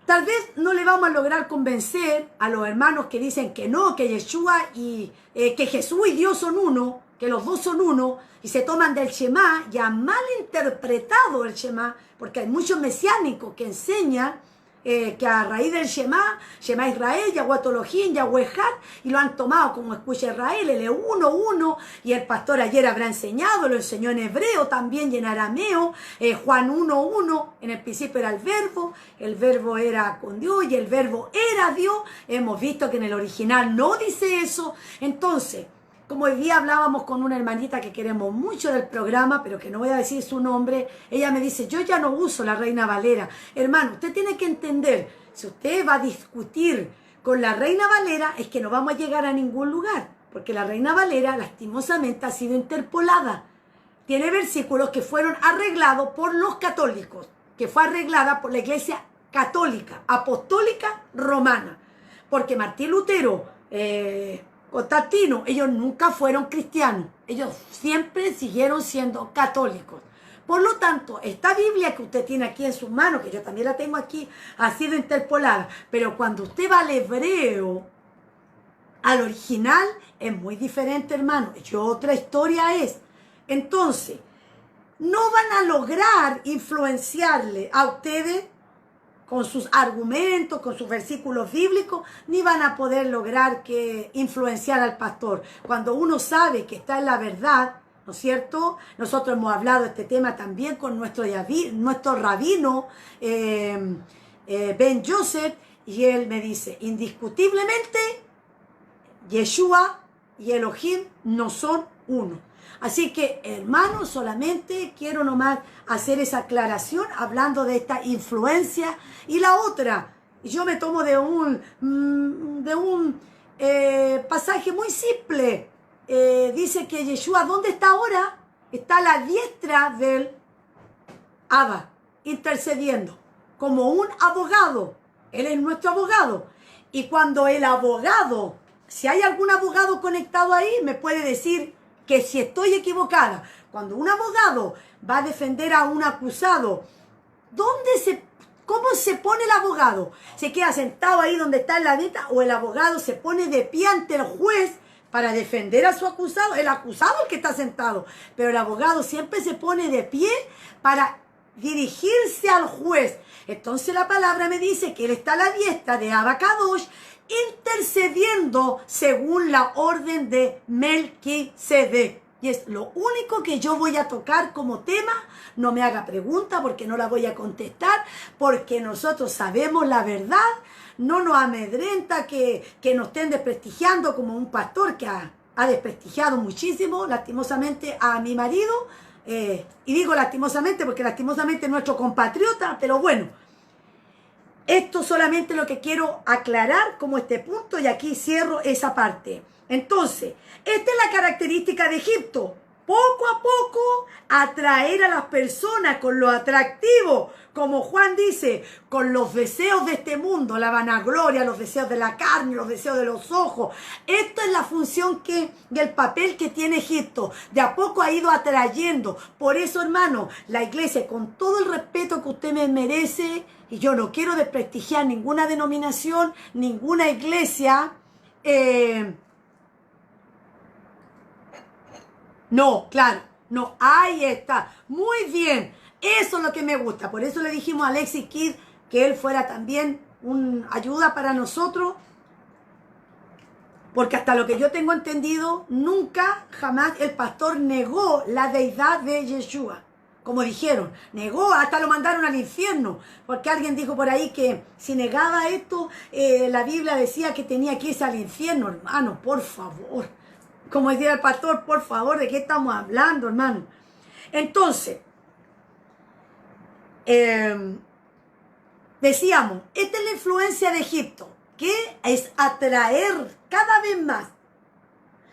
Tal vez no le vamos a lograr convencer a los hermanos que dicen que no, que Yeshua y que Jesús y Dios son uno, que los dos son uno, y se toman del Shema, ya mal interpretado el Shema, porque hay muchos mesiánicos que enseñan que a raíz del Shema Israel, Yahweh Tolojim, Yahweh Had, y lo han tomado como escucha Israel, el uno, y el pastor ayer habrá enseñado, lo enseñó en hebreo también y en arameo, Juan 1:1, en el principio era el verbo era con Dios y el verbo era Dios. Hemos visto que en el original no dice eso. Entonces, como hoy día hablábamos con una hermanita que queremos mucho del programa, pero que no voy a decir su nombre, ella me dice, yo ya no uso la Reina Valera. Hermano, usted tiene que entender, si usted va a discutir con la Reina Valera, es que no vamos a llegar a ningún lugar, porque la Reina Valera lastimosamente ha sido interpolada. Tiene versículos que fueron arreglados por los católicos, que fue arreglada por la Iglesia católica, apostólica, romana. Porque Martín Lutero, Constantino, ellos nunca fueron cristianos. Ellos siempre siguieron siendo católicos. Por lo tanto, esta Biblia que usted tiene aquí en sus manos, que yo también la tengo aquí, ha sido interpolada. Pero cuando usted va al hebreo, al original, es muy diferente, hermano. Y otra historia es. Entonces, no van a lograr influenciarle a ustedes con sus argumentos, con sus versículos bíblicos, ni van a poder lograr influenciar al pastor. Cuando uno sabe que está en la verdad, ¿no es cierto? Nosotros hemos hablado de este tema también con nuestro rabino, Ben Joseph, y él me dice, indiscutiblemente, Yeshua y Elohim no son uno. Así que, hermanos, solamente quiero nomás hacer esa aclaración hablando de esta influencia. Y la otra, yo me tomo de un pasaje muy simple. Dice que Yeshua, ¿dónde está ahora? Está a la diestra del Abba, intercediendo, como un abogado. Él es nuestro abogado. Y cuando el abogado, si hay algún abogado conectado ahí, me puede decir que si estoy equivocada. Cuando un abogado va a defender a un acusado, ¿cómo se pone el abogado? ¿Se queda sentado ahí donde está en la neta o el abogado se pone de pie ante el juez para defender a su acusado? El acusado es el que está sentado, pero el abogado siempre se pone de pie para dirigirse al juez. Entonces la palabra me dice que él está a la diestra de Abba Kadosh, intercediendo según la orden de Melquisedec. Y es lo único que yo voy a tocar como tema. No me haga pregunta porque no la voy a contestar, porque nosotros sabemos la verdad. No nos amedrenta que nos estén desprestigiando como un pastor que ha desprestigiado muchísimo, lastimosamente, a mi marido. Y digo lastimosamente porque lastimosamente es nuestro compatriota, pero bueno. Esto solamente lo que quiero aclarar como este punto y aquí cierro esa parte. Entonces, esta es la característica de Egipto. Poco a poco atraer a las personas con lo atractivo, como Juan dice, con los deseos de este mundo, la vanagloria, los deseos de la carne, los deseos de los ojos. Esta es la función y el papel que tiene Egipto. De a poco ha ido atrayendo. Por eso, hermano, la iglesia, con todo el respeto que usted me merece, y yo no quiero desprestigiar ninguna denominación, ninguna iglesia. No, claro, no, ahí está. Muy bien, eso es lo que me gusta. Por eso le dijimos a Alexis Kidd que él fuera también una ayuda para nosotros. Porque hasta lo que yo tengo entendido, nunca, jamás el pastor negó la deidad de Yeshua. Como dijeron, negó, hasta lo mandaron al infierno, porque alguien dijo por ahí que si negaba esto, la Biblia decía que tenía que irse al infierno. Hermano, por favor, como decía el pastor, por favor, ¿de qué estamos hablando, hermano? Entonces, decíamos, esta es la influencia de Egipto, que es atraer cada vez más.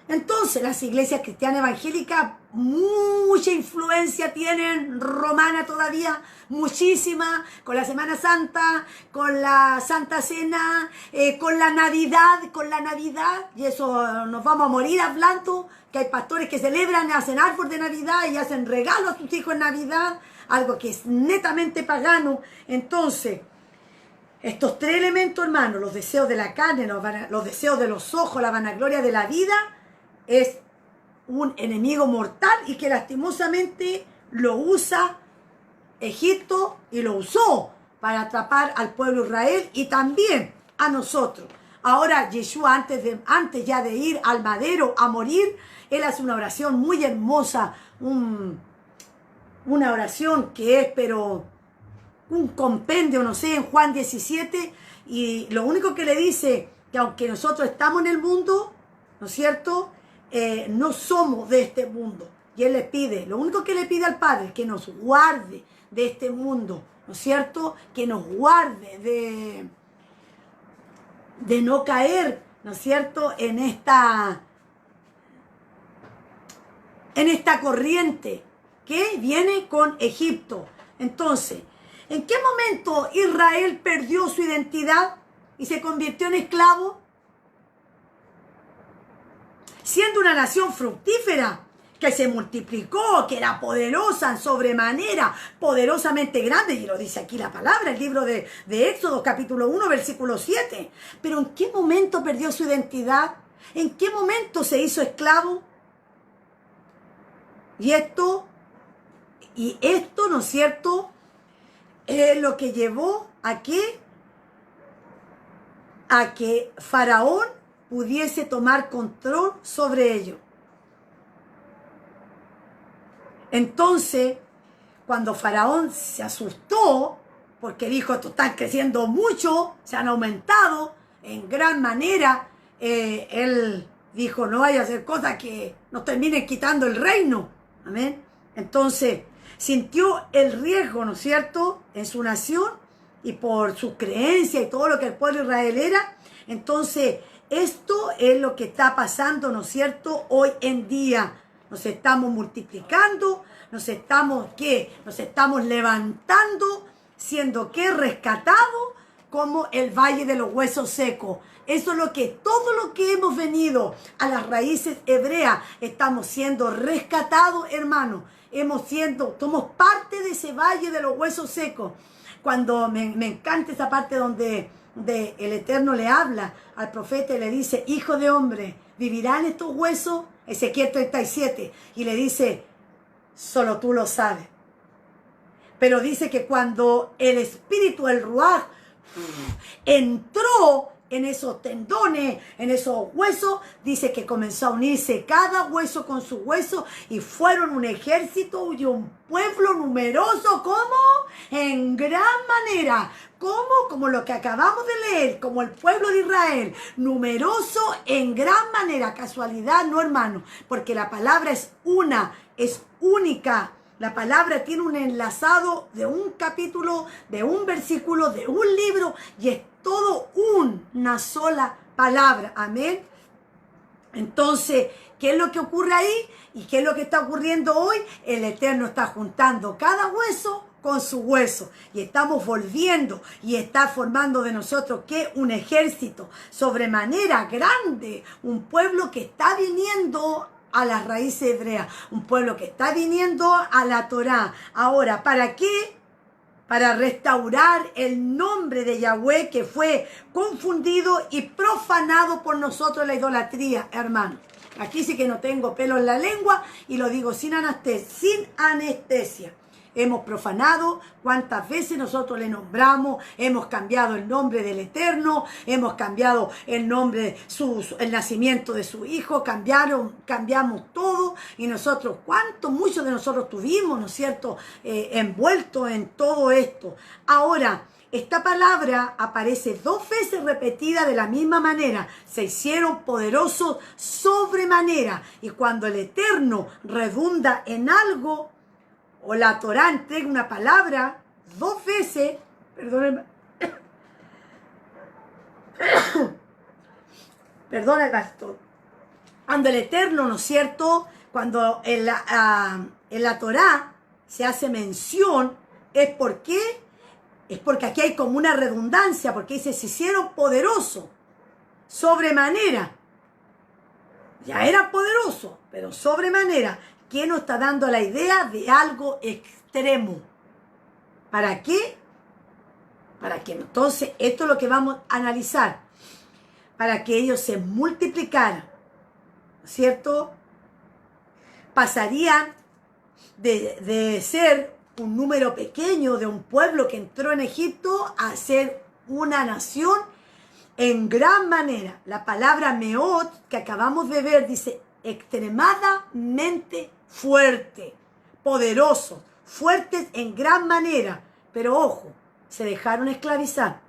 Entonces, las iglesias cristianas evangélicas, mucha influencia tienen, romana todavía, muchísima, con la Semana Santa, con la Santa Cena, con la Navidad, y eso nos vamos a morir hablando, que hay pastores que celebran, hacen árbol de Navidad y hacen regalos a sus hijos en Navidad, algo que es netamente pagano. Entonces, estos tres elementos, hermanos, los deseos de la carne, los deseos de los ojos, la vanagloria de la vida, es un enemigo mortal y que lastimosamente lo usa Egipto y lo usó para atrapar al pueblo de Israel y también a nosotros. Ahora Yeshua, antes ya de ir al madero a morir, él hace una oración muy hermosa, una oración que es pero un compendio, no sé, en Juan 17, y lo único que le dice que aunque nosotros estamos en el mundo, ¿no es cierto?, no somos de este mundo. Y él le pide, lo único que le pide al Padre es que nos guarde de este mundo, ¿no es cierto?, que nos guarde de no caer, ¿no es cierto?, en esta corriente que viene con Egipto. Entonces, ¿En qué momento Israel perdió su identidad y se convirtió en esclavo? Siendo una nación fructífera, que se multiplicó, que era poderosa en sobremanera, poderosamente grande, y lo dice aquí la palabra, el libro de Éxodo, capítulo 1, versículo 7. Pero ¿en qué momento perdió su identidad? ¿En qué momento se hizo esclavo? Y esto, ¿no es cierto?, es lo que llevó a que Faraón pudiese tomar control sobre ellos. Entonces, cuando Faraón se asustó, porque dijo, esto están creciendo mucho, se han aumentado en gran manera, él dijo, no vaya a hacer cosas que nos terminen quitando el reino. Amén. Entonces, sintió el riesgo, ¿no es cierto?, en su nación y por su creencia y todo lo que el pueblo de Israel era. Entonces, esto es lo que está pasando, ¿no es cierto?, hoy en día. Nos estamos multiplicando, nos estamos levantando, siendo rescatados como el valle de los huesos secos. Eso es todo lo que hemos venido a las raíces hebreas, estamos siendo rescatados, hermanos. Somos parte de ese valle de los huesos secos. Cuando me encanta esa parte donde el Eterno le habla al profeta y le dice, hijo de hombre, ¿vivirán estos huesos? Ezequiel 37, y le dice, solo tú lo sabes. Pero dice que cuando el espíritu, el Ruaj, entró en esos tendones, en esos huesos, dice que comenzó a unirse cada hueso con su hueso y fueron un ejército y un pueblo numeroso, ¿cómo? En gran manera. ¿Cómo? Como lo que acabamos de leer, como el pueblo de Israel, numeroso en gran manera. Casualidad, no, hermano, porque la palabra es una, es única. La palabra tiene un enlazado de un capítulo, de un versículo, de un libro, y es todo una sola palabra. Amén. Entonces, ¿qué es lo que ocurre ahí? ¿Y qué es lo que está ocurriendo hoy? El Eterno está juntando cada hueso con su hueso, y estamos volviendo y está formando de nosotros que un ejército sobremanera grande, un pueblo que está viniendo a las raíces hebreas, un pueblo que está viniendo a la Torá. Ahora, ¿para qué? Para restaurar el nombre de Yahweh, que fue confundido y profanado por nosotros, la idolatría, hermano. Aquí sí que no tengo pelo en la lengua y lo digo sin anestesia. Hemos profanado, cuántas veces nosotros le nombramos, hemos cambiado el nombre del Eterno, hemos cambiado el nombre, el nacimiento de su hijo, cambiamos todo, y nosotros, muchos de nosotros tuvimos, ¿no es cierto?, envueltos en todo esto. Ahora, esta palabra aparece 2 veces repetida de la misma manera. Se hicieron poderosos sobremanera, y cuando el Eterno redunda en algo, o la Torá entrega una palabra 2 veces, perdónenme, perdona el pastor, cuando el Eterno, ¿no es cierto?, cuando en la Torá se hace mención, es porque aquí hay como una redundancia, porque dice, se hicieron poderosos sobremanera. Ya era poderoso, pero sobremanera. ¿Qué nos está dando la idea de algo extremo? ¿Para qué? Para que entonces, esto es lo que vamos a analizar, para que ellos se multiplicaran, ¿no es cierto? Pasarían de ser un número pequeño de un pueblo que entró en Egipto a ser una nación en gran manera. La palabra meot que acabamos de ver dice extremadamente fuerte, poderosos, fuertes en gran manera, pero ojo, se dejaron esclavizar.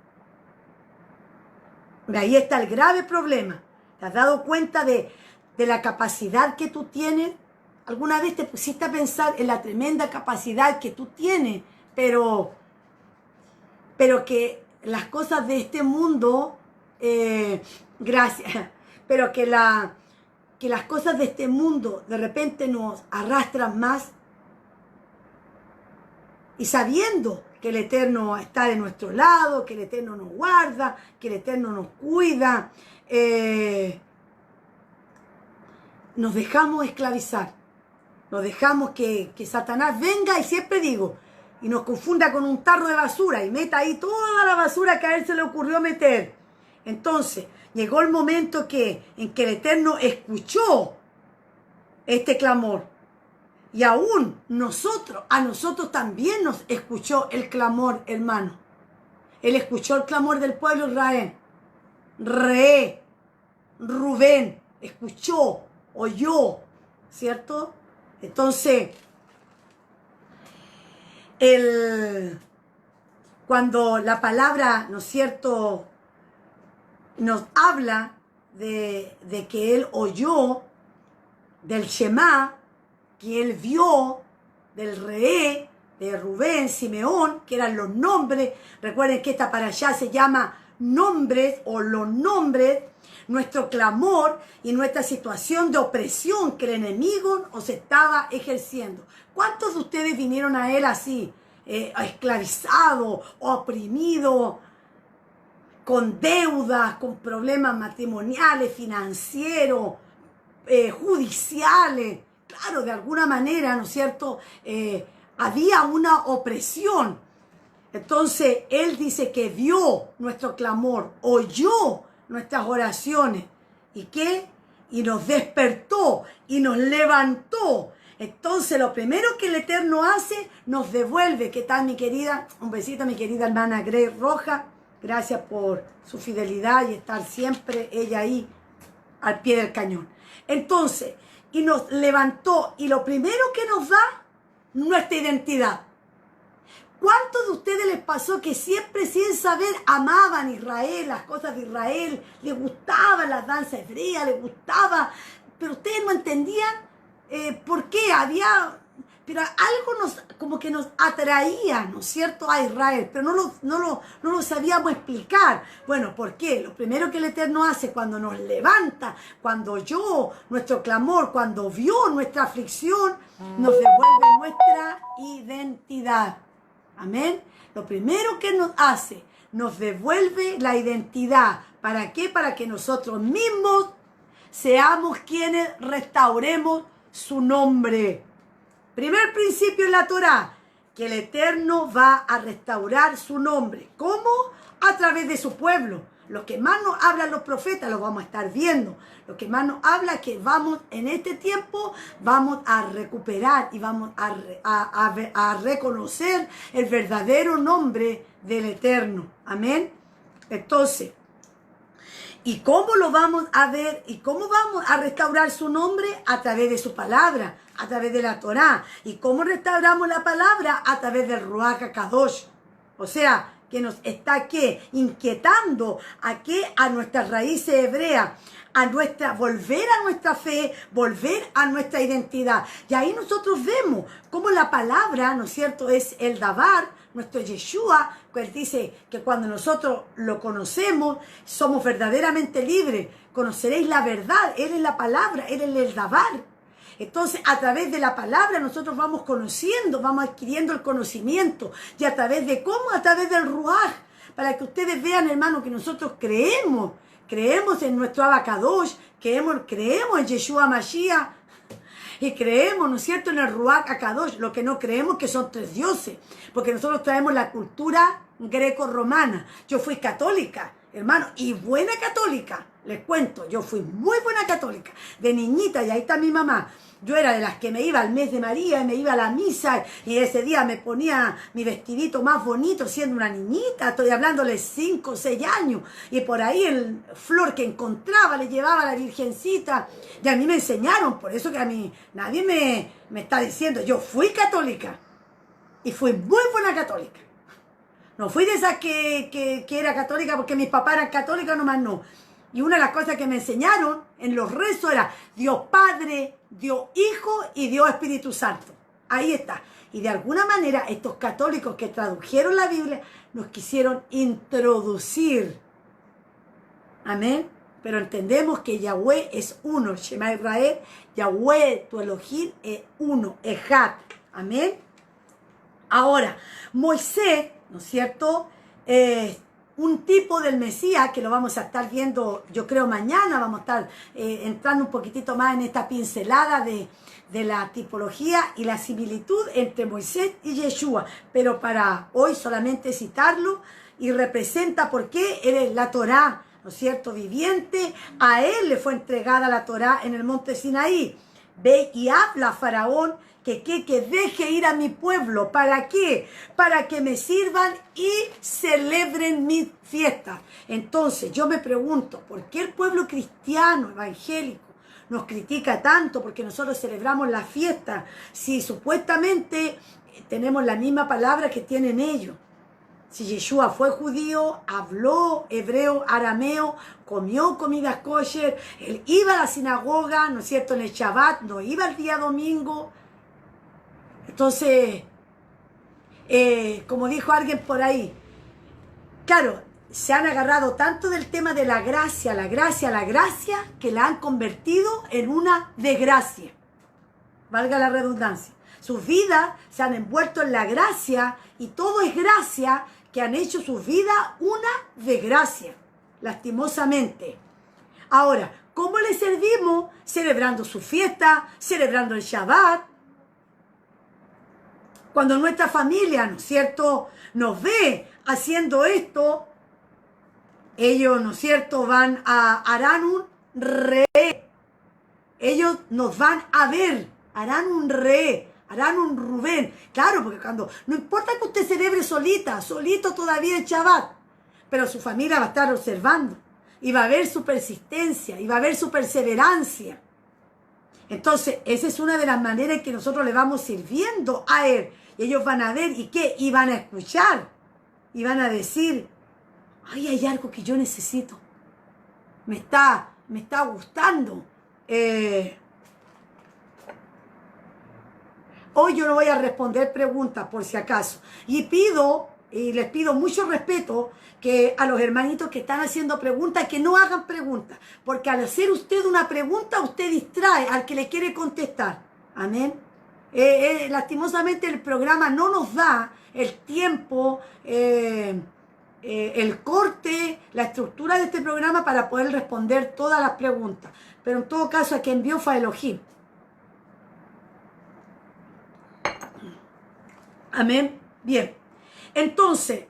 Ahí está el grave problema. ¿Te has dado cuenta de la capacidad que tú tienes? ¿Alguna vez te pusiste a pensar en la tremenda capacidad que tú tienes, pero que las cosas de este mundo, pero que las cosas de este mundo de repente nos arrastran más? Y sabiendo que el Eterno está de nuestro lado, que el Eterno nos guarda, que el Eterno nos cuida. Nos dejamos esclavizar, nos dejamos que Satanás venga, y siempre digo, y nos confunda con un tarro de basura y meta ahí toda la basura que a él se le ocurrió meter. Entonces, llegó el momento en que el Eterno escuchó este clamor. Y aún a nosotros también nos escuchó el clamor, hermano. Él escuchó el clamor del pueblo de Israel. Rubén, escuchó, oyó, ¿cierto? Entonces, cuando la palabra, ¿no es cierto?, nos habla de que él oyó, del Shema, que él vio, del Re, de Rubén, Simeón, que eran los nombres. Recuerden que esta para allá se llama nombres o los nombres, nuestro clamor y nuestra situación de opresión que el enemigo nos estaba ejerciendo. ¿Cuántos de ustedes vinieron a él así, esclavizados, oprimidos, con deudas, con problemas matrimoniales, financieros, judiciales? Claro, de alguna manera, ¿no es cierto?, había una opresión. Entonces, él dice que vio nuestro clamor, oyó nuestras oraciones. ¿Y qué? Y nos despertó y nos levantó. Entonces, lo primero que el Eterno hace, nos devuelve. ¿Qué tal, mi querida? Un besito a mi querida hermana Grey Roja. Gracias por su fidelidad y estar siempre ella ahí al pie del cañón. Entonces, y nos levantó, y lo primero que nos da, nuestra identidad. ¿Cuántos de ustedes les pasó que siempre, sin saber, amaban Israel, las cosas de Israel, les gustaban las danzas hebreas, les gustaba, pero ustedes no entendían por qué había, pero algo como que nos atraía, ¿no es cierto?, a Israel, pero no lo sabíamos explicar. Bueno, ¿por qué? Lo primero que el Eterno hace cuando nos levanta, cuando oyó nuestro clamor, cuando vio nuestra aflicción, nos devuelve nuestra identidad. Amén. Lo primero que nos hace, nos devuelve la identidad. ¿Para qué? Para que nosotros mismos seamos quienes restauremos su nombre. Primer principio en la Torá, que el Eterno va a restaurar su nombre. ¿Cómo? A través de su pueblo. Lo que más nos hablan los profetas, lo vamos a estar viendo. Lo que más nos habla es que vamos, en este tiempo, vamos a recuperar y vamos a reconocer el verdadero nombre del Eterno. Amén. Entonces, ¿y cómo lo vamos a ver? ¿Y cómo vamos a restaurar su nombre? A través de su palabra, a través de la Torá. ¿Y cómo restauramos la palabra? A través del Ruach HaKadosh. O sea, que nos está ¿qué? Inquietando a nuestras raíces hebreas, volver a nuestra fe, volver a nuestra identidad. Y ahí nosotros vemos cómo la palabra, ¿no es cierto?, es el Dabar, nuestro Yeshua, que él dice que cuando nosotros lo conocemos, somos verdaderamente libres. Conoceréis la verdad, Él es la palabra, Él es el Dabar. Entonces, a través de la palabra nosotros vamos conociendo, vamos adquiriendo el conocimiento. ¿Y a través de cómo? A través del Ruach. Para que ustedes vean, hermano, que nosotros creemos en nuestro Abacadosh, creemos en Yeshua Mashiach, y creemos, ¿no es cierto?, en el Ruach HaKadosh. Lo que no creemos que son tres dioses, porque nosotros traemos la cultura greco-romana. Yo fui católica, hermano, y buena católica. Les cuento, yo fui muy buena católica, de niñita, y ahí está mi mamá. Yo era de las que me iba al mes de María, y me iba a la misa, y ese día me ponía mi vestidito más bonito siendo una niñita. Estoy hablándole 5 o 6 años, y por ahí el flor que encontraba le llevaba a la Virgencita, y a mí me enseñaron. Por eso que a mí nadie me está diciendo, yo fui católica, y fui muy buena católica. No fui de esas que era católica porque mis papás eran católicos, nomás no. Y una de las cosas que me enseñaron en los rezos era Dios Padre, Dios Hijo y Dios Espíritu Santo. Ahí está. Y de alguna manera estos católicos que tradujeron la Biblia nos quisieron introducir. Amén. Pero entendemos que Yahweh es uno. Shema Israel, Yahweh, tu Elohim, es uno. Ejad. Amén. Ahora, Moisés, ¿no es cierto? Un tipo del Mesías que lo vamos a estar viendo, yo creo mañana vamos a estar entrando un poquitito más en esta pincelada de la tipología y la similitud entre Moisés y Yeshua, pero para hoy solamente citarlo, y representa por qué eres la Torá, ¿no es cierto?, viviente. A él le fue entregada la Torá en el monte Sinaí. Ve y habla a Faraón que deje ir a mi pueblo. ¿Para qué? Para que me sirvan y celebren mis fiestas. Entonces yo me pregunto, ¿por qué el pueblo cristiano, evangélico, nos critica tanto porque nosotros celebramos la fiesta si supuestamente tenemos la misma palabra que tienen ellos? Si Yeshua fue judío, habló hebreo, arameo, comió comidas kosher, él iba a la sinagoga, ¿no es cierto?, en el Shabbat, no iba el día domingo. Entonces, como dijo alguien por ahí, claro, se han agarrado tanto del tema de la gracia, que la han convertido en una desgracia. Valga la redundancia. Sus vidas se han envuelto en la gracia y todo es gracia, que han hecho su vida una desgracia, lastimosamente. Ahora, ¿cómo le servimos? Celebrando su fiesta, celebrando el Shabbat. Cuando nuestra familia, ¿no es cierto?, nos ve haciendo esto, ellos, ¿no es cierto?, harán un re. Ellos nos van a ver, harán un re. Harán un Rubén. Claro, porque no importa que usted celebre solito todavía el Shabbat, pero su familia va a estar observando. Y va a ver su persistencia, y va a ver su perseverancia. Entonces, esa es una de las maneras en que nosotros le vamos sirviendo a Él. Y ellos van a ver, ¿y qué? Y van a escuchar. Y van a decir, ay, hay algo que yo necesito. Me está gustando. Hoy yo no voy a responder preguntas por si acaso. Y les pido mucho respeto que a los hermanitos que están haciendo preguntas, que no hagan preguntas. Porque al hacer usted una pregunta, usted distrae al que le quiere contestar. Amén. Lastimosamente el programa no nos da el tiempo, el corte, la estructura de este programa para poder responder todas las preguntas. Pero en todo caso, a quien envió fue Elohim. Amén. Bien. Entonces,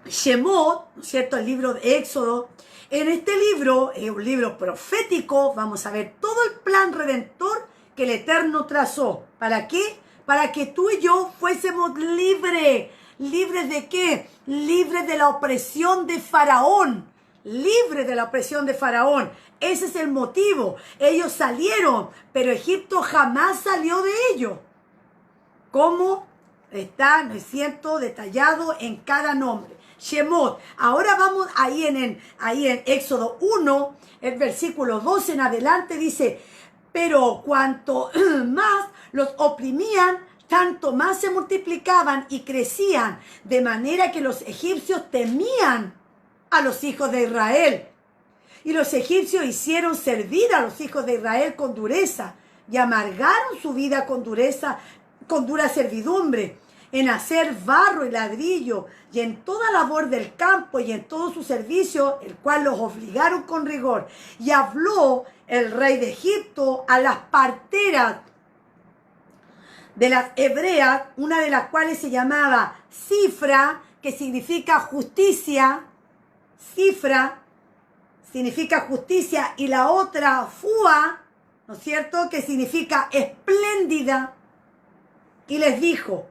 Shemot, ¿no es cierto?, el libro de Éxodo. En este libro, es un libro profético, vamos a ver todo el plan redentor que el Eterno trazó. ¿Para qué? Para que tú y yo fuésemos libres. ¿Libres de qué? Libres de la opresión de Faraón. Libres de la opresión de Faraón. Ese es el motivo. Ellos salieron, pero Egipto jamás salió de ellos. ¿Cómo? Está, ¿no es cierto?, detallado en cada nombre. Shemot. Ahora vamos ahí en Éxodo 1, el versículo 12 en adelante, dice, pero cuanto más los oprimían, tanto más se multiplicaban y crecían, de manera que los egipcios temían a los hijos de Israel. Y los egipcios hicieron servir a los hijos de Israel con dureza y amargaron su vida con dureza, con dura servidumbre, en hacer barro y ladrillo, y en toda labor del campo y en todo su servicio, el cual los obligaron con rigor. Y habló el rey de Egipto a las parteras de las hebreas, una de las cuales se llamaba Cifra, que significa justicia. Cifra significa justicia, y la otra Fua, ¿no es cierto?, que significa espléndida. Y les dijo,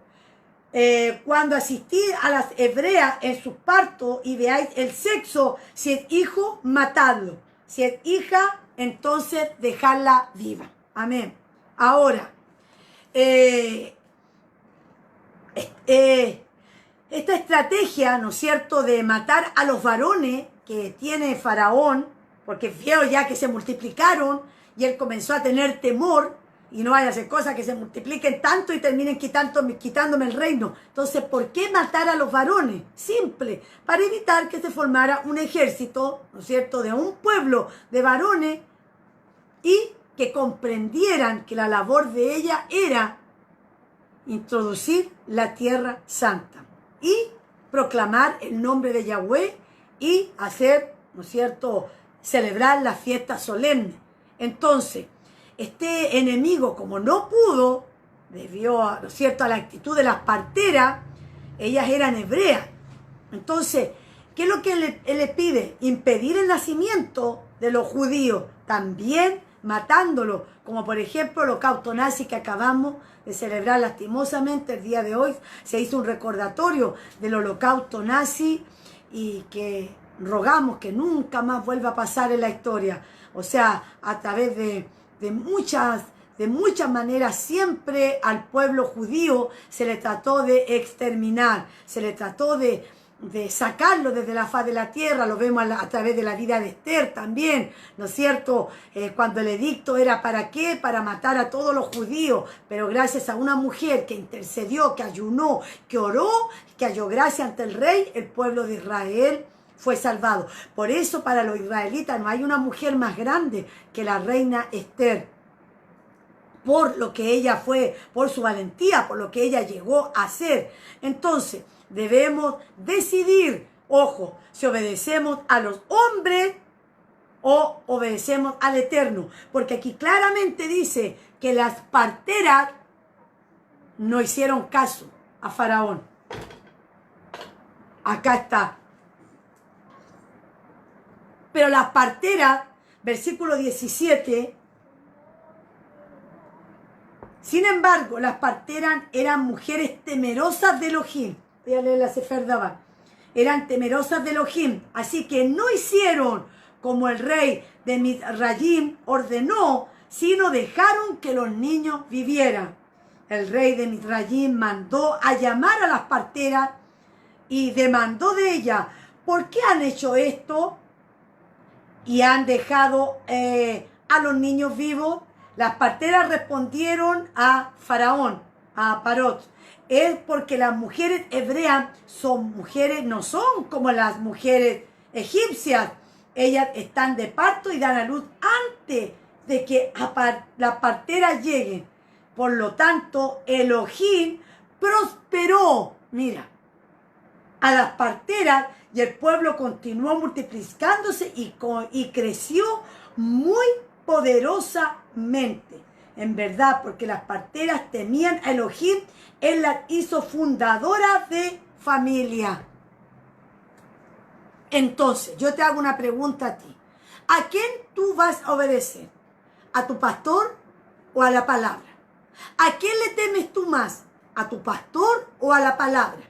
cuando asistid a las hebreas en sus partos y veáis el sexo, si es hijo, matadlo. Si es hija, entonces dejadla viva. Amén. Ahora, esta estrategia, ¿no es cierto?, de matar a los varones que tiene Faraón, porque vio ya que se multiplicaron y él comenzó a tener temor, y no vaya a hacer cosas que se multipliquen tanto y terminen quitándome el reino. Entonces, ¿por qué matar a los varones? Simple, para evitar que se formara un ejército, ¿no es cierto?, de un pueblo de varones, y que comprendieran que la labor de ella era introducir la tierra santa y proclamar el nombre de Yahweh y hacer, ¿no es cierto?, celebrar la fiesta solemne. Entonces, este enemigo, como no pudo, debido a, ¿no es cierto?, a la actitud de las parteras, ellas eran hebreas. Entonces, ¿qué es lo que él le pide? Impedir el nacimiento de los judíos, también matándolos, como por ejemplo el holocausto nazi que acabamos de celebrar lastimosamente el día de hoy. Se hizo un recordatorio del holocausto nazi y que rogamos que nunca más vuelva a pasar en la historia. O sea, a través de muchas maneras siempre al pueblo judío se le trató de exterminar, se le trató de sacarlo desde la faz de la tierra. Lo vemos a través de la vida de Esther también, ¿no es cierto? Cuando el edicto era ¿para qué? Para matar a todos los judíos, pero gracias a una mujer que intercedió, que ayunó, que oró, que halló gracia ante el rey, el pueblo de Israel fue salvado. Por eso para los israelitas no hay una mujer más grande que la reina Esther, por lo que ella fue, por su valentía, por lo que ella llegó a hacer. Entonces, debemos decidir, ojo, si obedecemos a los hombres o obedecemos al Eterno. Porque aquí claramente dice que las parteras no hicieron caso a Faraón. Acá está. Pero las parteras, versículo 17, sin embargo, las parteras eran mujeres temerosas de Elohim. Voy a leer la Sefer Dabar. Eran temerosas de Elohim, así que no hicieron como el rey de Mitzrayim ordenó, sino dejaron que los niños vivieran. El rey de Mitzrayim mandó a llamar a las parteras y demandó de ellas: ¿por qué han hecho esto y han dejado a los niños vivos? Las parteras respondieron a Faraón, a Parot: es porque las mujeres hebreas son mujeres, no son como las mujeres egipcias. Ellas están de parto y dan a luz antes de que las parteras lleguen. Por lo tanto, Elohim prosperó, mira, a las parteras, y el pueblo continuó multiplicándose y creció muy poderosamente. En verdad, porque las parteras temían a Elohim, él las hizo fundadoras de familia. Entonces, yo te hago una pregunta a ti. ¿A quién tú vas a obedecer? ¿A tu pastor o a la palabra? ¿A quién le temes tú más? ¿A tu pastor o a la palabra?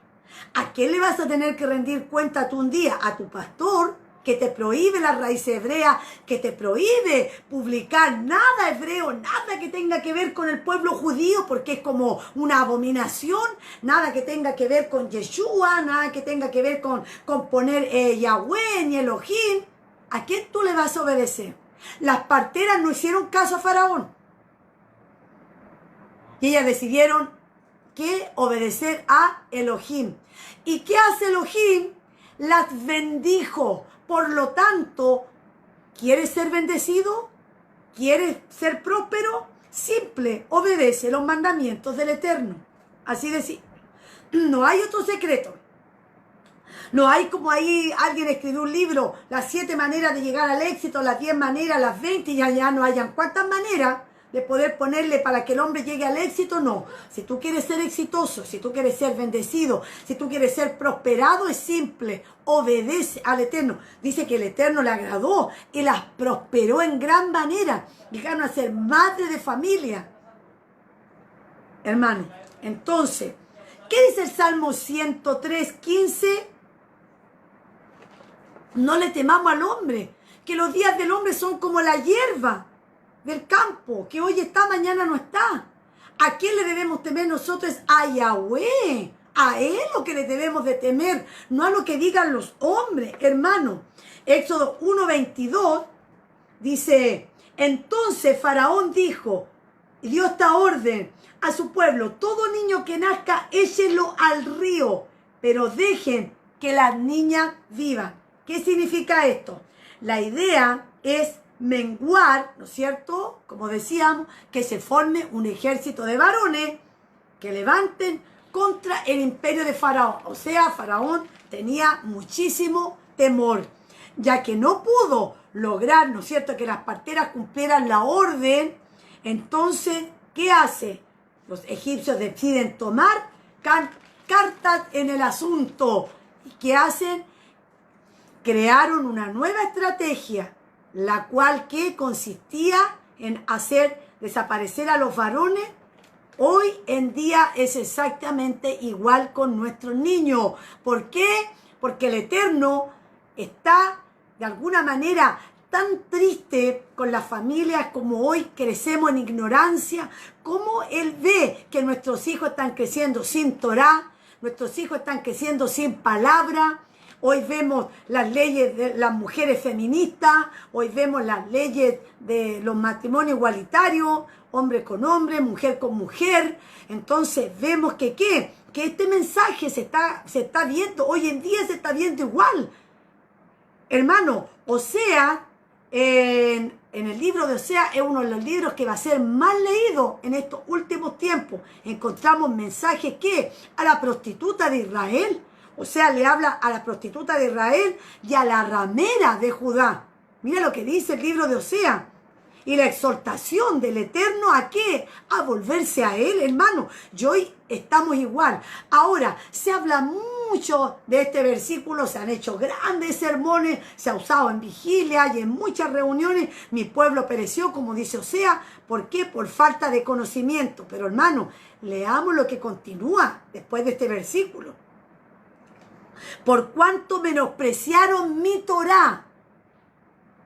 ¿A quién le vas a tener que rendir cuenta tú un día? ¿A tu pastor, que te prohíbe la raíz hebrea, que te prohíbe publicar nada hebreo, nada que tenga que ver con el pueblo judío, porque es como una abominación, nada que tenga que ver con Yeshua, nada que tenga que ver con poner Yahweh ni Elohim? ¿A quién tú le vas a obedecer? Las parteras no hicieron caso a Faraón y ellas decidieron que obedecer a Elohim. ¿Y qué hace Elohim? Las bendijo. Por lo tanto, ¿quieres ser bendecido? ¿Quieres ser próspero? Simple, obedece los mandamientos del Eterno. Así de simple. No hay otro secreto. No hay como ahí alguien escribió un libro, las 7 maneras de llegar al éxito, las 10 maneras, las 20, y ya no hayan cuántas maneras de poder ponerle para que el hombre llegue al éxito. No, si tú quieres ser exitoso, si tú quieres ser bendecido, si tú quieres ser prosperado, es simple, obedece al Eterno. Dice que el Eterno le agradó y las prosperó en gran manera, llegaron a ser madre de familia. Hermano, entonces, ¿qué dice el Salmo 103:15? No le temamos al hombre, que los días del hombre son como la hierba del campo, que hoy está, mañana no está. ¿A quién le debemos temer nosotros? A Yahweh. A Él lo que le debemos de temer, no a lo que digan los hombres, hermano. Éxodo 1:22 dice: entonces Faraón dijo, y dio esta orden a su pueblo: todo niño que nazca, échenlo al río, pero dejen que las niñas vivan. ¿Qué significa esto? La idea es menguar, ¿no es cierto? Como decíamos, que se forme un ejército de varones que levanten contra el imperio de Faraón. O sea, Faraón tenía muchísimo temor, ya que no pudo lograr, ¿no es cierto?, que las parteras cumplieran la orden. Entonces, ¿qué hace? Los egipcios deciden tomar cartas en el asunto. ¿Y qué hacen? Crearon una nueva estrategia, la cual que consistía en hacer desaparecer a los varones. Hoy en día es exactamente igual con nuestros niños. ¿Por qué? Porque el Eterno está de alguna manera tan triste con las familias como hoy crecemos en ignorancia, como Él ve que nuestros hijos están creciendo sin Torá, nuestros hijos están creciendo sin palabra. Hoy vemos las leyes de las mujeres feministas, hoy vemos las leyes de los matrimonios igualitarios, hombre con hombre, mujer con mujer. Entonces vemos que este mensaje se está viendo, hoy en día se está viendo igual. Hermano, Oseas, en el libro de Oseas, es uno de los libros que va a ser más leído en estos últimos tiempos. Encontramos mensajes que a la prostituta de Israel, o sea, le habla a la prostituta de Israel y a la ramera de Judá. Mira lo que dice el libro de Oseas. Y la exhortación del Eterno, ¿a qué? A volverse a Él, hermano. Y hoy estamos igual. Ahora, se habla mucho de este versículo, se han hecho grandes sermones, se ha usado en vigilia y en muchas reuniones. Mi pueblo pereció, como dice Oseas. ¿Por qué? Por falta de conocimiento. Pero hermano, leamos lo que continúa después de este versículo. Por cuanto menospreciaron mi Torá,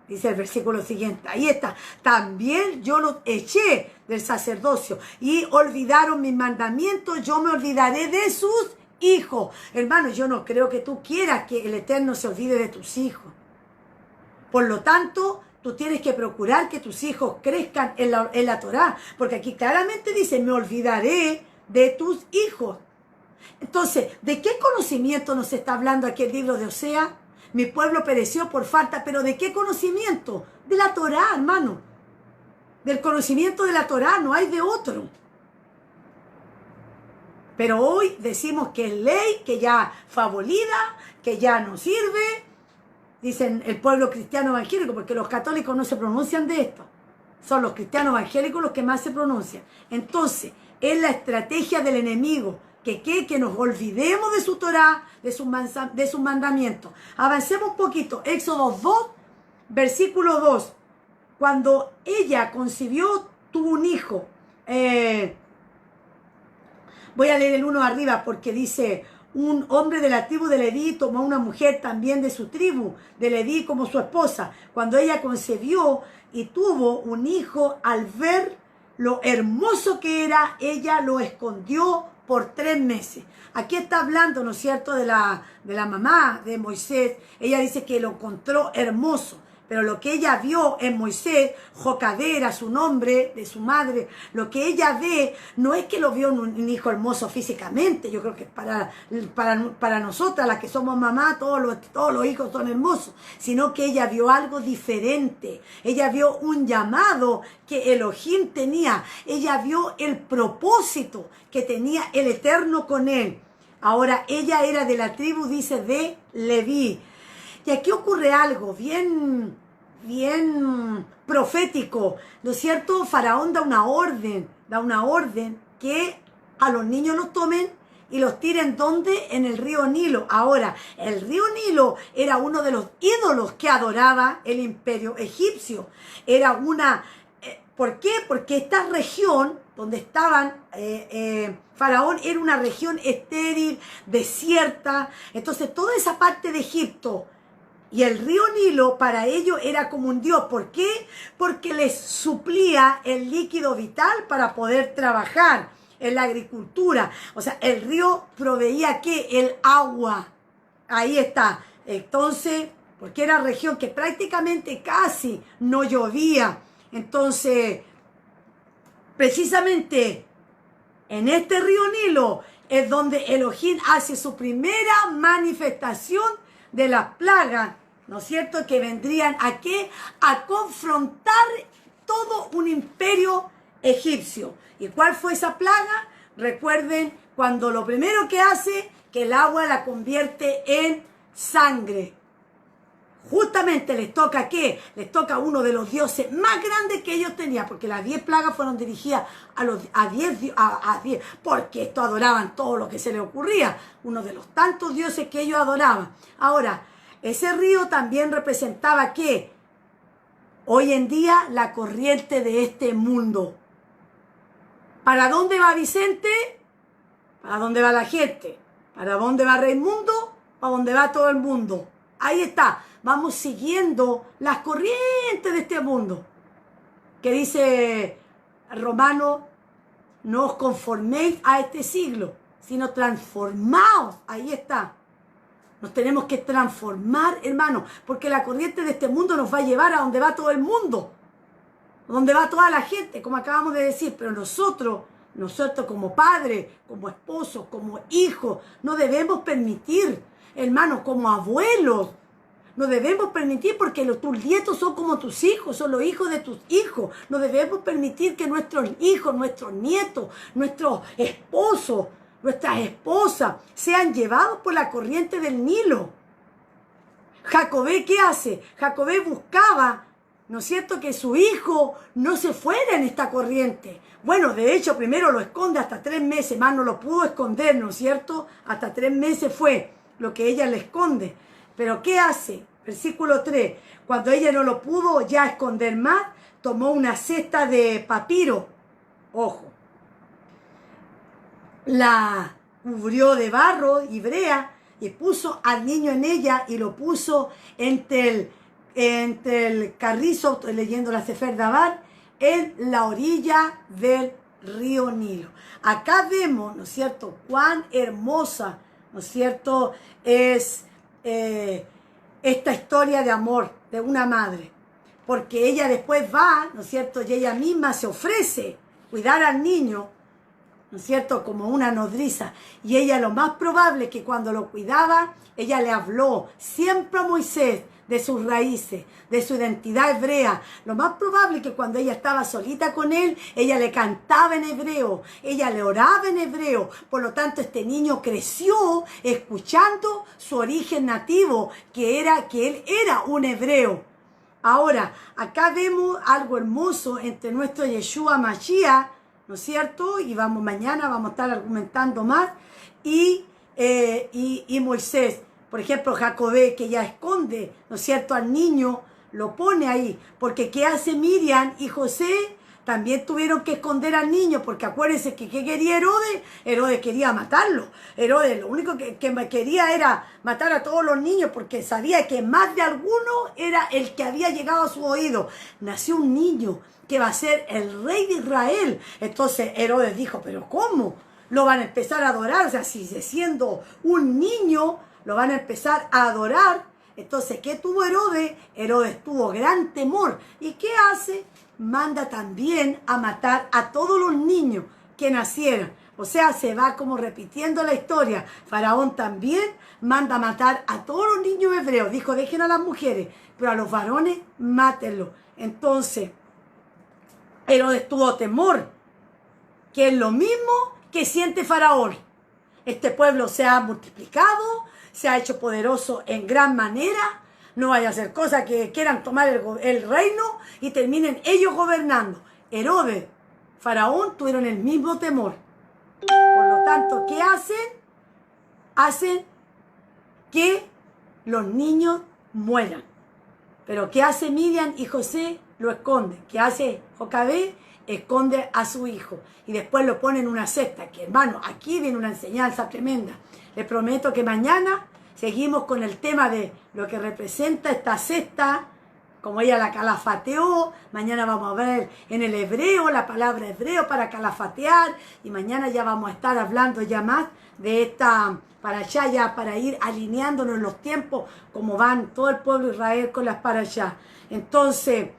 dice el versículo siguiente, ahí está, también yo los eché del sacerdocio y olvidaron mis mandamientos, yo me olvidaré de sus hijos. Hermano, yo no creo que tú quieras que el Eterno se olvide de tus hijos. Por lo tanto, tú tienes que procurar que tus hijos crezcan en la Torá, porque aquí claramente dice, me olvidaré de tus hijos. Entonces, ¿de qué conocimiento nos está hablando aquí el libro de Oseas? Mi pueblo pereció por falta, pero ¿de qué conocimiento? De la Torá, hermano. Del conocimiento de la Torá, no hay de otro. Pero hoy decimos que es ley, que ya fue abolida, que ya no sirve. Dicen el pueblo cristiano evangélico, porque los católicos no se pronuncian de esto. Son los cristianos evangélicos los que más se pronuncian. Entonces, es la estrategia del enemigo. Que nos olvidemos de su Torá, de sus mandamientos. Avancemos un poquito. Éxodo 2, versículo 2. Cuando ella concibió, tuvo un hijo. Voy a leer el 1 arriba porque dice, un hombre de la tribu de Leví tomó a una mujer también de su tribu, de Leví, como su esposa. Cuando ella concebió y tuvo un hijo, al ver lo hermoso que era, ella lo escondió por 3 meses. Aquí está hablando, ¿no es cierto?, de la mamá de Moisés. Ella dice que lo encontró hermoso, pero lo que ella vio en Moisés, Jocabed era su nombre, de su madre, lo que ella ve no es que lo vio un hijo hermoso físicamente. Yo creo que para nosotras, las que somos mamás, todos los hijos son hermosos, sino que ella vio algo diferente. Ella vio un llamado que Elohim tenía. Ella vio el propósito que tenía el Eterno con él. Ahora, ella era de la tribu, dice, de Leví. Y aquí ocurre algo bien profético, ¿no es cierto? Faraón da una orden que a los niños los tomen y los tiren, ¿dónde? En el río Nilo. Ahora, el río Nilo era uno de los ídolos que adoraba el imperio egipcio. Era una... ¿Por qué? Porque esta región donde estaban Faraón era una región estéril, desierta. Entonces, toda esa parte de Egipto y el río Nilo para ellos era como un dios. ¿Por qué? Porque les suplía el líquido vital para poder trabajar en la agricultura. O sea, el río proveía ¿qué? El agua. Ahí está. Entonces, porque era región que prácticamente casi no llovía. Entonces, precisamente en este río Nilo es donde Elohim hace su primera manifestación de las plagas, ¿no es cierto?, que vendrían ¿a qué? A confrontar todo un imperio egipcio. ¿Y cuál fue esa plaga? recuerden, cuando lo primero que hace, que el agua la convierte en sangre. Justamente les toca ¿qué? Les toca uno de los dioses más grandes que ellos tenían, porque las 10 plagas fueron dirigidas a 10, porque estos adoraban todo lo que se les ocurría, uno de los tantos dioses que ellos adoraban. Ahora, ese río también representaba ¿qué? Hoy en día la corriente de este mundo. ¿Para dónde va Vicente? ¿Para dónde va la gente? ¿Para dónde va Raimundo? ¿Para dónde va todo el mundo? Ahí está. Vamos siguiendo las corrientes de este mundo. Que dice Romano, no os conforméis a este siglo, sino transformaos. Ahí está. Nos tenemos que transformar, hermano, porque la corriente de este mundo nos va a llevar a donde va todo el mundo, donde va toda la gente, como acabamos de decir. Pero nosotros como padres, como esposos, como hijos, no debemos permitir, hermano, como abuelos, no debemos permitir, porque tus nietos son como tus hijos, son los hijos de tus hijos. No debemos permitir que nuestros hijos, nuestros nietos, nuestros esposos, nuestras esposas sean llevados por la corriente del Nilo. Jacobé, ¿qué hace? Jacobé buscaba, ¿no es cierto?, que su hijo no se fuera en esta corriente. Bueno, de hecho, primero lo esconde hasta 3 meses, más no lo pudo esconder, ¿no es cierto? Hasta 3 meses fue lo que ella le esconde. Pero ¿qué hace? Versículo 3. Cuando ella no lo pudo ya esconder más, tomó una cesta de papiro. Ojo. La cubrió de barro y brea y puso al niño en ella y lo puso entre el carrizo, estoy leyendo la Sefer Dabar, en la orilla del río Nilo. Acá vemos, ¿no es cierto?, cuán hermosa, ¿no es cierto?, es esta historia de amor de una madre. Porque ella después va, ¿no es cierto?, y ella misma se ofrece cuidar al niño, ¿no es cierto?, como una nodriza. Y ella, lo más probable que cuando lo cuidaba, ella le habló siempre a Moisés de sus raíces, de su identidad hebrea. Lo más probable que cuando ella estaba solita con él, ella le cantaba en hebreo, ella le oraba en hebreo. Por lo tanto, este niño creció escuchando su origen nativo, que él era un hebreo. Ahora, acá vemos algo hermoso entre nuestro Yeshua Mashiach, ¿no es cierto? Y mañana vamos a estar argumentando más. Y Moisés, por ejemplo, Jacobé, que ya esconde, ¿no es cierto?, al niño, lo pone ahí. Porque ¿qué hace Miriam y José? También tuvieron que esconder al niño, porque acuérdense que ¿qué quería Herodes? Herodes quería matarlo. Herodes lo único que quería era matar a todos los niños, porque sabía que más de alguno era el que había llegado a su oído. Nació un niño que va a ser el rey de Israel. Entonces Herodes dijo, ¿pero cómo? Lo van a empezar a adorar, o sea, si siendo un niño lo van a empezar a adorar. Entonces, ¿qué tuvo Herodes? Herodes tuvo gran temor. ¿Y qué hace? Manda también a matar a todos los niños que nacieran. O sea, se va como repitiendo la historia. Faraón también manda a matar a todos los niños hebreos. Dijo, dejen a las mujeres, pero a los varones, mátenlos. Entonces, Herodes tuvo temor, que es lo mismo que siente Faraón. Este pueblo se ha multiplicado, se ha hecho poderoso en gran manera. No vaya a ser cosa que quieran tomar el reino y terminen ellos gobernando. Herodes, Faraón tuvieron el mismo temor. Por lo tanto, ¿qué hacen? Hacen que los niños mueran. Pero ¿qué hace Miriam y José? Lo esconden. ¿Qué hace Jocabé? Esconde a su hijo. Y después lo pone en una cesta. Que, hermano, aquí viene una enseñanza tremenda. Les prometo que mañana seguimos con el tema de lo que representa esta cesta, como ella la calafateó. Mañana vamos a ver en el hebreo, la palabra hebreo para calafatear. Y mañana ya vamos a estar hablando ya más de esta parashá, ya para ir alineándonos en los tiempos, como van todo el pueblo de Israel con las parashá. Entonces,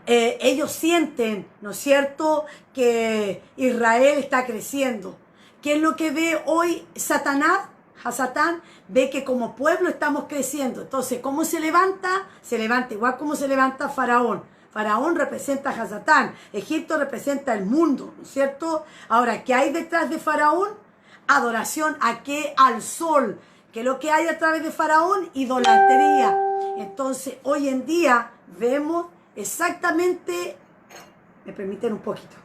ellos sienten, ¿no es cierto?, que Israel está creciendo. ¿Qué es lo que ve hoy Satanás? Hasatán ve que como pueblo estamos creciendo. Entonces, ¿cómo se levanta? Se levanta igual como se levanta Faraón. Faraón representa a Hasatán. Egipto representa el mundo, ¿no es cierto? Ahora, ¿qué hay detrás de Faraón? Adoración ¿a qué? Al sol. ¿Qué es lo que hay a través de Faraón? Idolatría. Entonces, hoy en día vemos exactamente... ¿Me permiten un poquito?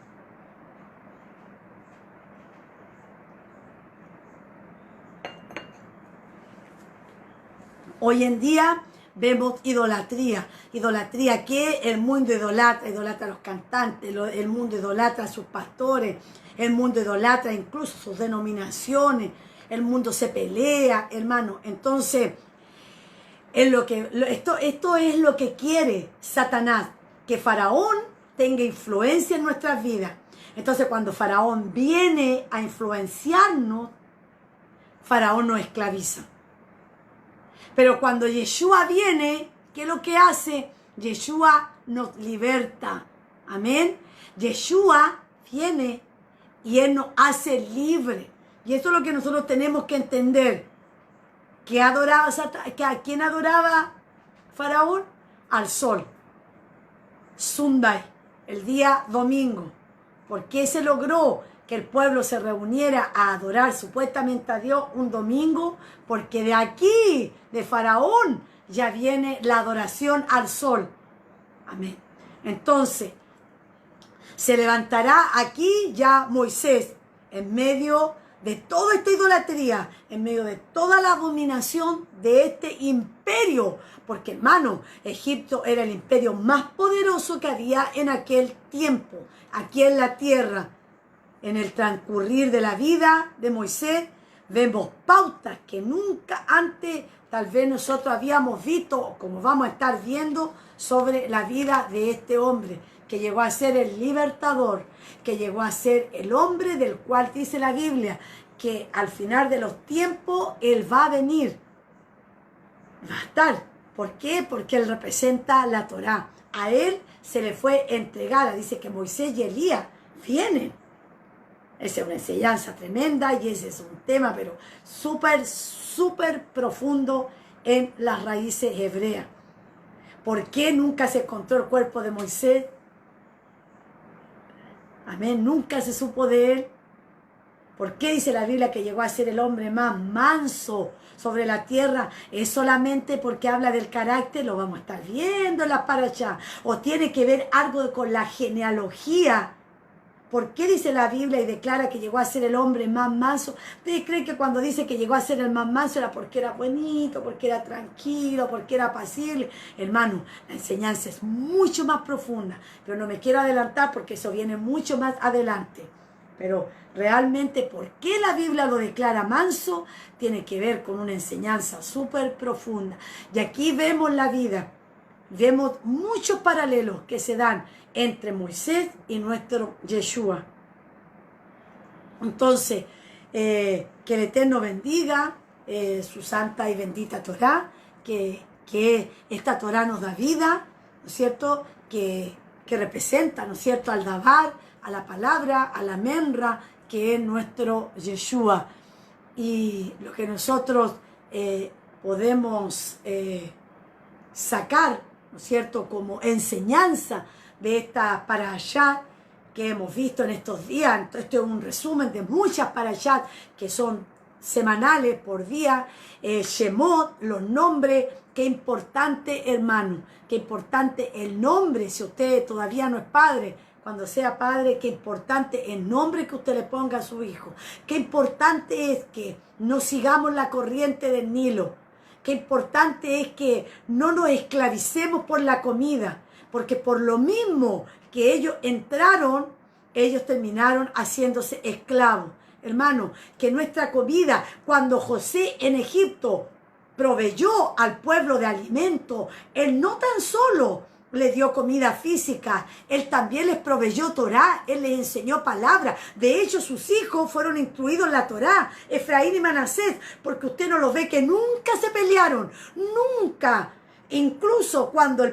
Hoy en día vemos idolatría. Idolatría que el mundo idolatra a los cantantes, el mundo idolatra a sus pastores, el mundo idolatra incluso sus denominaciones, el mundo se pelea, hermano. Entonces, esto es lo que quiere Satanás, que Faraón tenga influencia en nuestras vidas. Entonces, cuando Faraón viene a influenciarnos, Faraón nos esclaviza. Pero cuando Yeshua viene, ¿qué es lo que hace? Yeshua nos liberta. Amén. Yeshua viene y Él nos hace libre. Y eso es lo que nosotros tenemos que entender. ¿A quién adoraba Faraón? Al sol. Sunday, el día domingo. ¿Por qué se logró que el pueblo se reuniera a adorar supuestamente a Dios un domingo? Porque de aquí, de Faraón, ya viene la adoración al sol. Amén. Entonces, se levantará aquí ya Moisés en medio de toda esta idolatría, en medio de toda la abominación de este imperio. Porque, hermano, Egipto era el imperio más poderoso que había en aquel tiempo, aquí en la tierra. En el transcurrir de la vida de Moisés, vemos pautas que nunca antes tal vez nosotros habíamos visto, o como vamos a estar viendo, sobre la vida de este hombre, que llegó a ser el libertador, que llegó a ser el hombre del cual dice la Biblia, que al final de los tiempos Él va a venir. Va a estar. ¿Por qué? Porque Él representa la Torá. A Él se le fue entregada. Dice que Moisés y Elías vienen. Esa es una enseñanza tremenda y ese es un tema, pero súper profundo en las raíces hebreas. ¿Por qué nunca se encontró el cuerpo de Moisés? Amén, nunca se supo de él. ¿Por qué dice la Biblia que llegó a ser el hombre más manso sobre la tierra? Es solamente porque habla del carácter, lo vamos a estar viendo en la paracha. O tiene que ver algo con la genealogía. ¿Por qué dice la Biblia y declara que llegó a ser el hombre más manso? ¿Ustedes creen que cuando dice que llegó a ser el más manso era porque era bonito, porque era tranquilo, porque era apacible? Hermano, la enseñanza es mucho más profunda, pero no me quiero adelantar porque eso viene mucho más adelante. Pero realmente, ¿por qué la Biblia lo declara manso? Tiene que ver con una enseñanza súper profunda. Y aquí vemos la vida, vemos muchos paralelos que se dan entre Moisés y nuestro Yeshua. Entonces, que el Eterno bendiga su santa y bendita Torá, que esta Torá nos da vida, ¿no es cierto? Que representa, ¿no es cierto?, al Dabar, a la palabra, a la Menra, que es nuestro Yeshua. Y lo que nosotros podemos sacar, ¿no es cierto?, como enseñanza de esta parashá que hemos visto en estos días. Esto es un resumen de muchas parashá que son semanales por día. Shemot, los nombres, qué importante, hermano, qué importante el nombre. Si usted todavía no es padre, cuando sea padre, qué importante el nombre que usted le ponga a su hijo. Qué importante es que no sigamos la corriente del Nilo. Qué importante es que no nos esclavicemos por la comida, porque por lo mismo que ellos entraron, ellos terminaron haciéndose esclavos. Hermano, que nuestra comida, cuando José en Egipto proveyó al pueblo de alimento, él no tan solo les dio comida física, él también les proveyó Torá, él les enseñó palabra. De hecho, sus hijos fueron instruidos en la Torá, Efraín y Manasés, porque usted no los ve que nunca se pelearon, nunca. Incluso cuando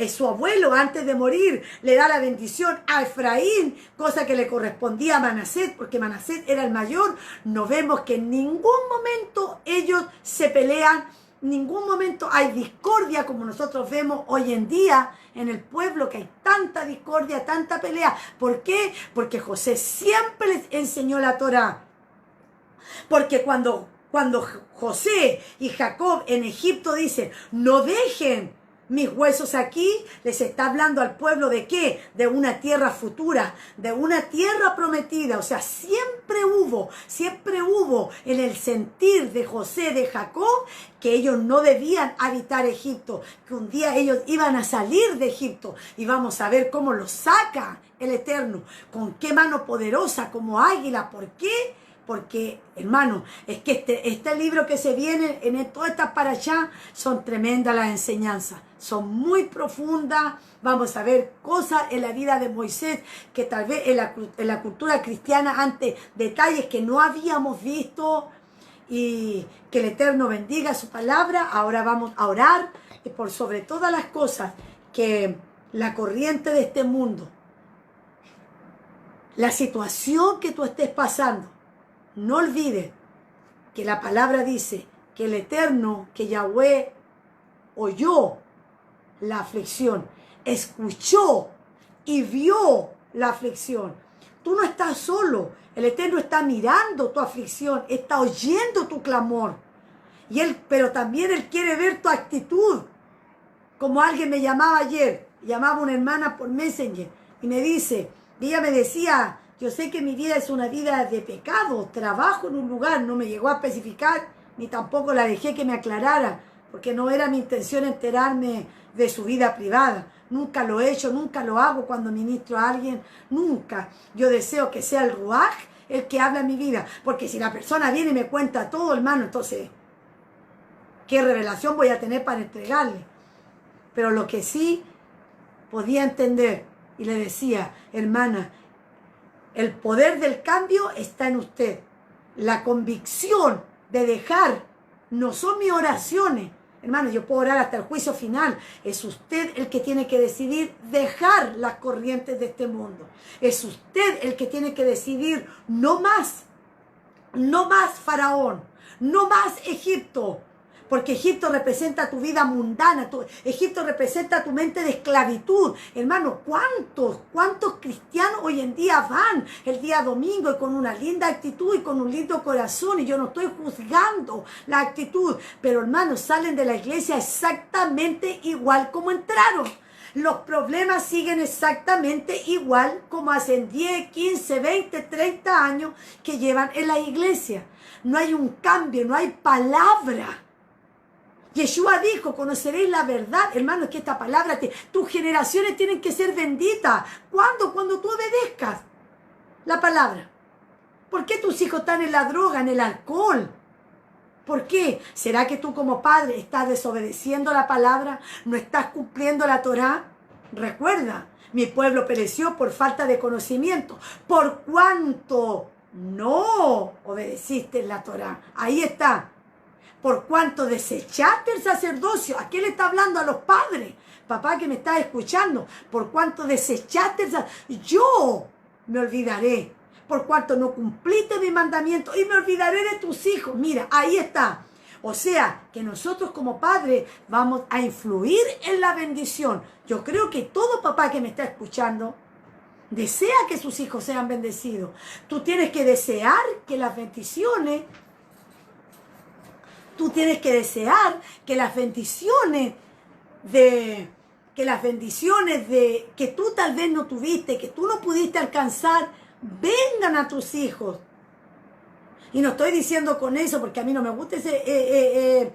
su abuelo, antes de morir, le da la bendición a Efraín, cosa que le correspondía a Manasés, porque Manasés era el mayor, no vemos que en ningún momento ellos se pelean ningún momento hay discordia como nosotros vemos hoy en día en el pueblo, que hay tanta discordia, tanta pelea. ¿Por qué? Porque José siempre les enseñó la Torá. Porque cuando José y Jacob en Egipto dicen, no dejen mis huesos aquí, les está hablando al pueblo de qué? De una tierra futura, de una tierra prometida. O sea, siempre hubo en el sentir de José, de Jacob, que ellos no debían habitar Egipto, que un día ellos iban a salir de Egipto, y vamos a ver cómo los saca el Eterno, con qué mano poderosa, como águila. ¿Por qué? Porque, hermano, es que este libro que se viene en todas estas parashá son tremendas las enseñanzas, son muy profundas. Vamos a ver cosas en la vida de Moisés que tal vez en la cultura cristiana antes, detalles que no habíamos visto, y que el Eterno bendiga su palabra. Ahora vamos a orar y por sobre todas las cosas que la corriente de este mundo, la situación que tú estés pasando, no olvides que la palabra dice que el Eterno, que Yahweh oyó la aflicción, escuchó y vio la aflicción. Tú no estás solo. El Eterno está mirando tu aflicción, está oyendo tu clamor. Pero también Él quiere ver tu actitud. Como alguien me llamaba ayer, llamaba una hermana por Messenger y ella me decía, yo sé que mi vida es una vida de pecado, trabajo en un lugar, no me llegó a especificar, ni tampoco la dejé que me aclarara, porque no era mi intención enterarme de su vida privada. Nunca lo he hecho, nunca lo hago cuando ministro a alguien, nunca. Yo deseo que sea el Ruaj el que habla en mi vida, porque si la persona viene y me cuenta todo, hermano, entonces, ¿qué revelación voy a tener para entregarle? Pero lo que sí podía entender, y le decía, hermana, el poder del cambio está en usted. La convicción de dejar no son mis oraciones. Hermano, yo puedo orar hasta el juicio final. Es usted el que tiene que decidir dejar las corrientes de este mundo. Es usted el que tiene que decidir no más Faraón, no más Egipto. Porque Egipto representa tu vida mundana, Egipto representa tu mente de esclavitud. Hermano, ¿cuántos cristianos hoy en día van el día domingo y con una linda actitud y con un lindo corazón? Y yo no estoy juzgando la actitud, pero hermanos, salen de la iglesia exactamente igual como entraron. Los problemas siguen exactamente igual como hacen 10, 15, 20, 30 años que llevan en la iglesia. No hay un cambio, no hay palabra. Yeshua dijo, conoceréis la verdad. Hermano, es que esta palabra, tus generaciones tienen que ser benditas. ¿Cuándo? Cuando tú obedezcas la palabra. ¿Por qué tus hijos están en la droga, en el alcohol? ¿Por qué? ¿Será que tú como padre estás desobedeciendo la palabra? ¿No estás cumpliendo la Torá? Recuerda, mi pueblo pereció por falta de conocimiento. ¿Por cuánto no obedeciste la Torá? Ahí está. Por cuanto desechaste el sacerdocio. ¿A qué le está hablando? A los padres. Papá que me está escuchando. Por cuanto desechaste el sacerdocio. Yo me olvidaré. Por cuanto no cumpliste mi mandamiento. Y me olvidaré de tus hijos. Mira, ahí está. O sea, que nosotros como padres vamos a influir en la bendición. Yo creo que todo papá que me está escuchando desea que sus hijos sean bendecidos. Tú tienes que desear que las bendiciones... Tú tienes que desear que las bendiciones que tú tal vez no tuviste, que tú no pudiste alcanzar, vengan a tus hijos. Y no estoy diciendo con eso porque a mí no me gusta ese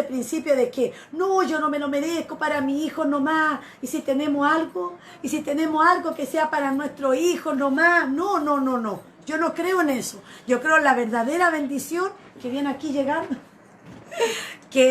principio de que no, yo no me lo merezco para mi hijo nomás. Y si tenemos algo que sea para nuestro hijo nomás. No. Yo no creo en eso. Yo creo en la verdadera bendición que viene aquí llegando. Que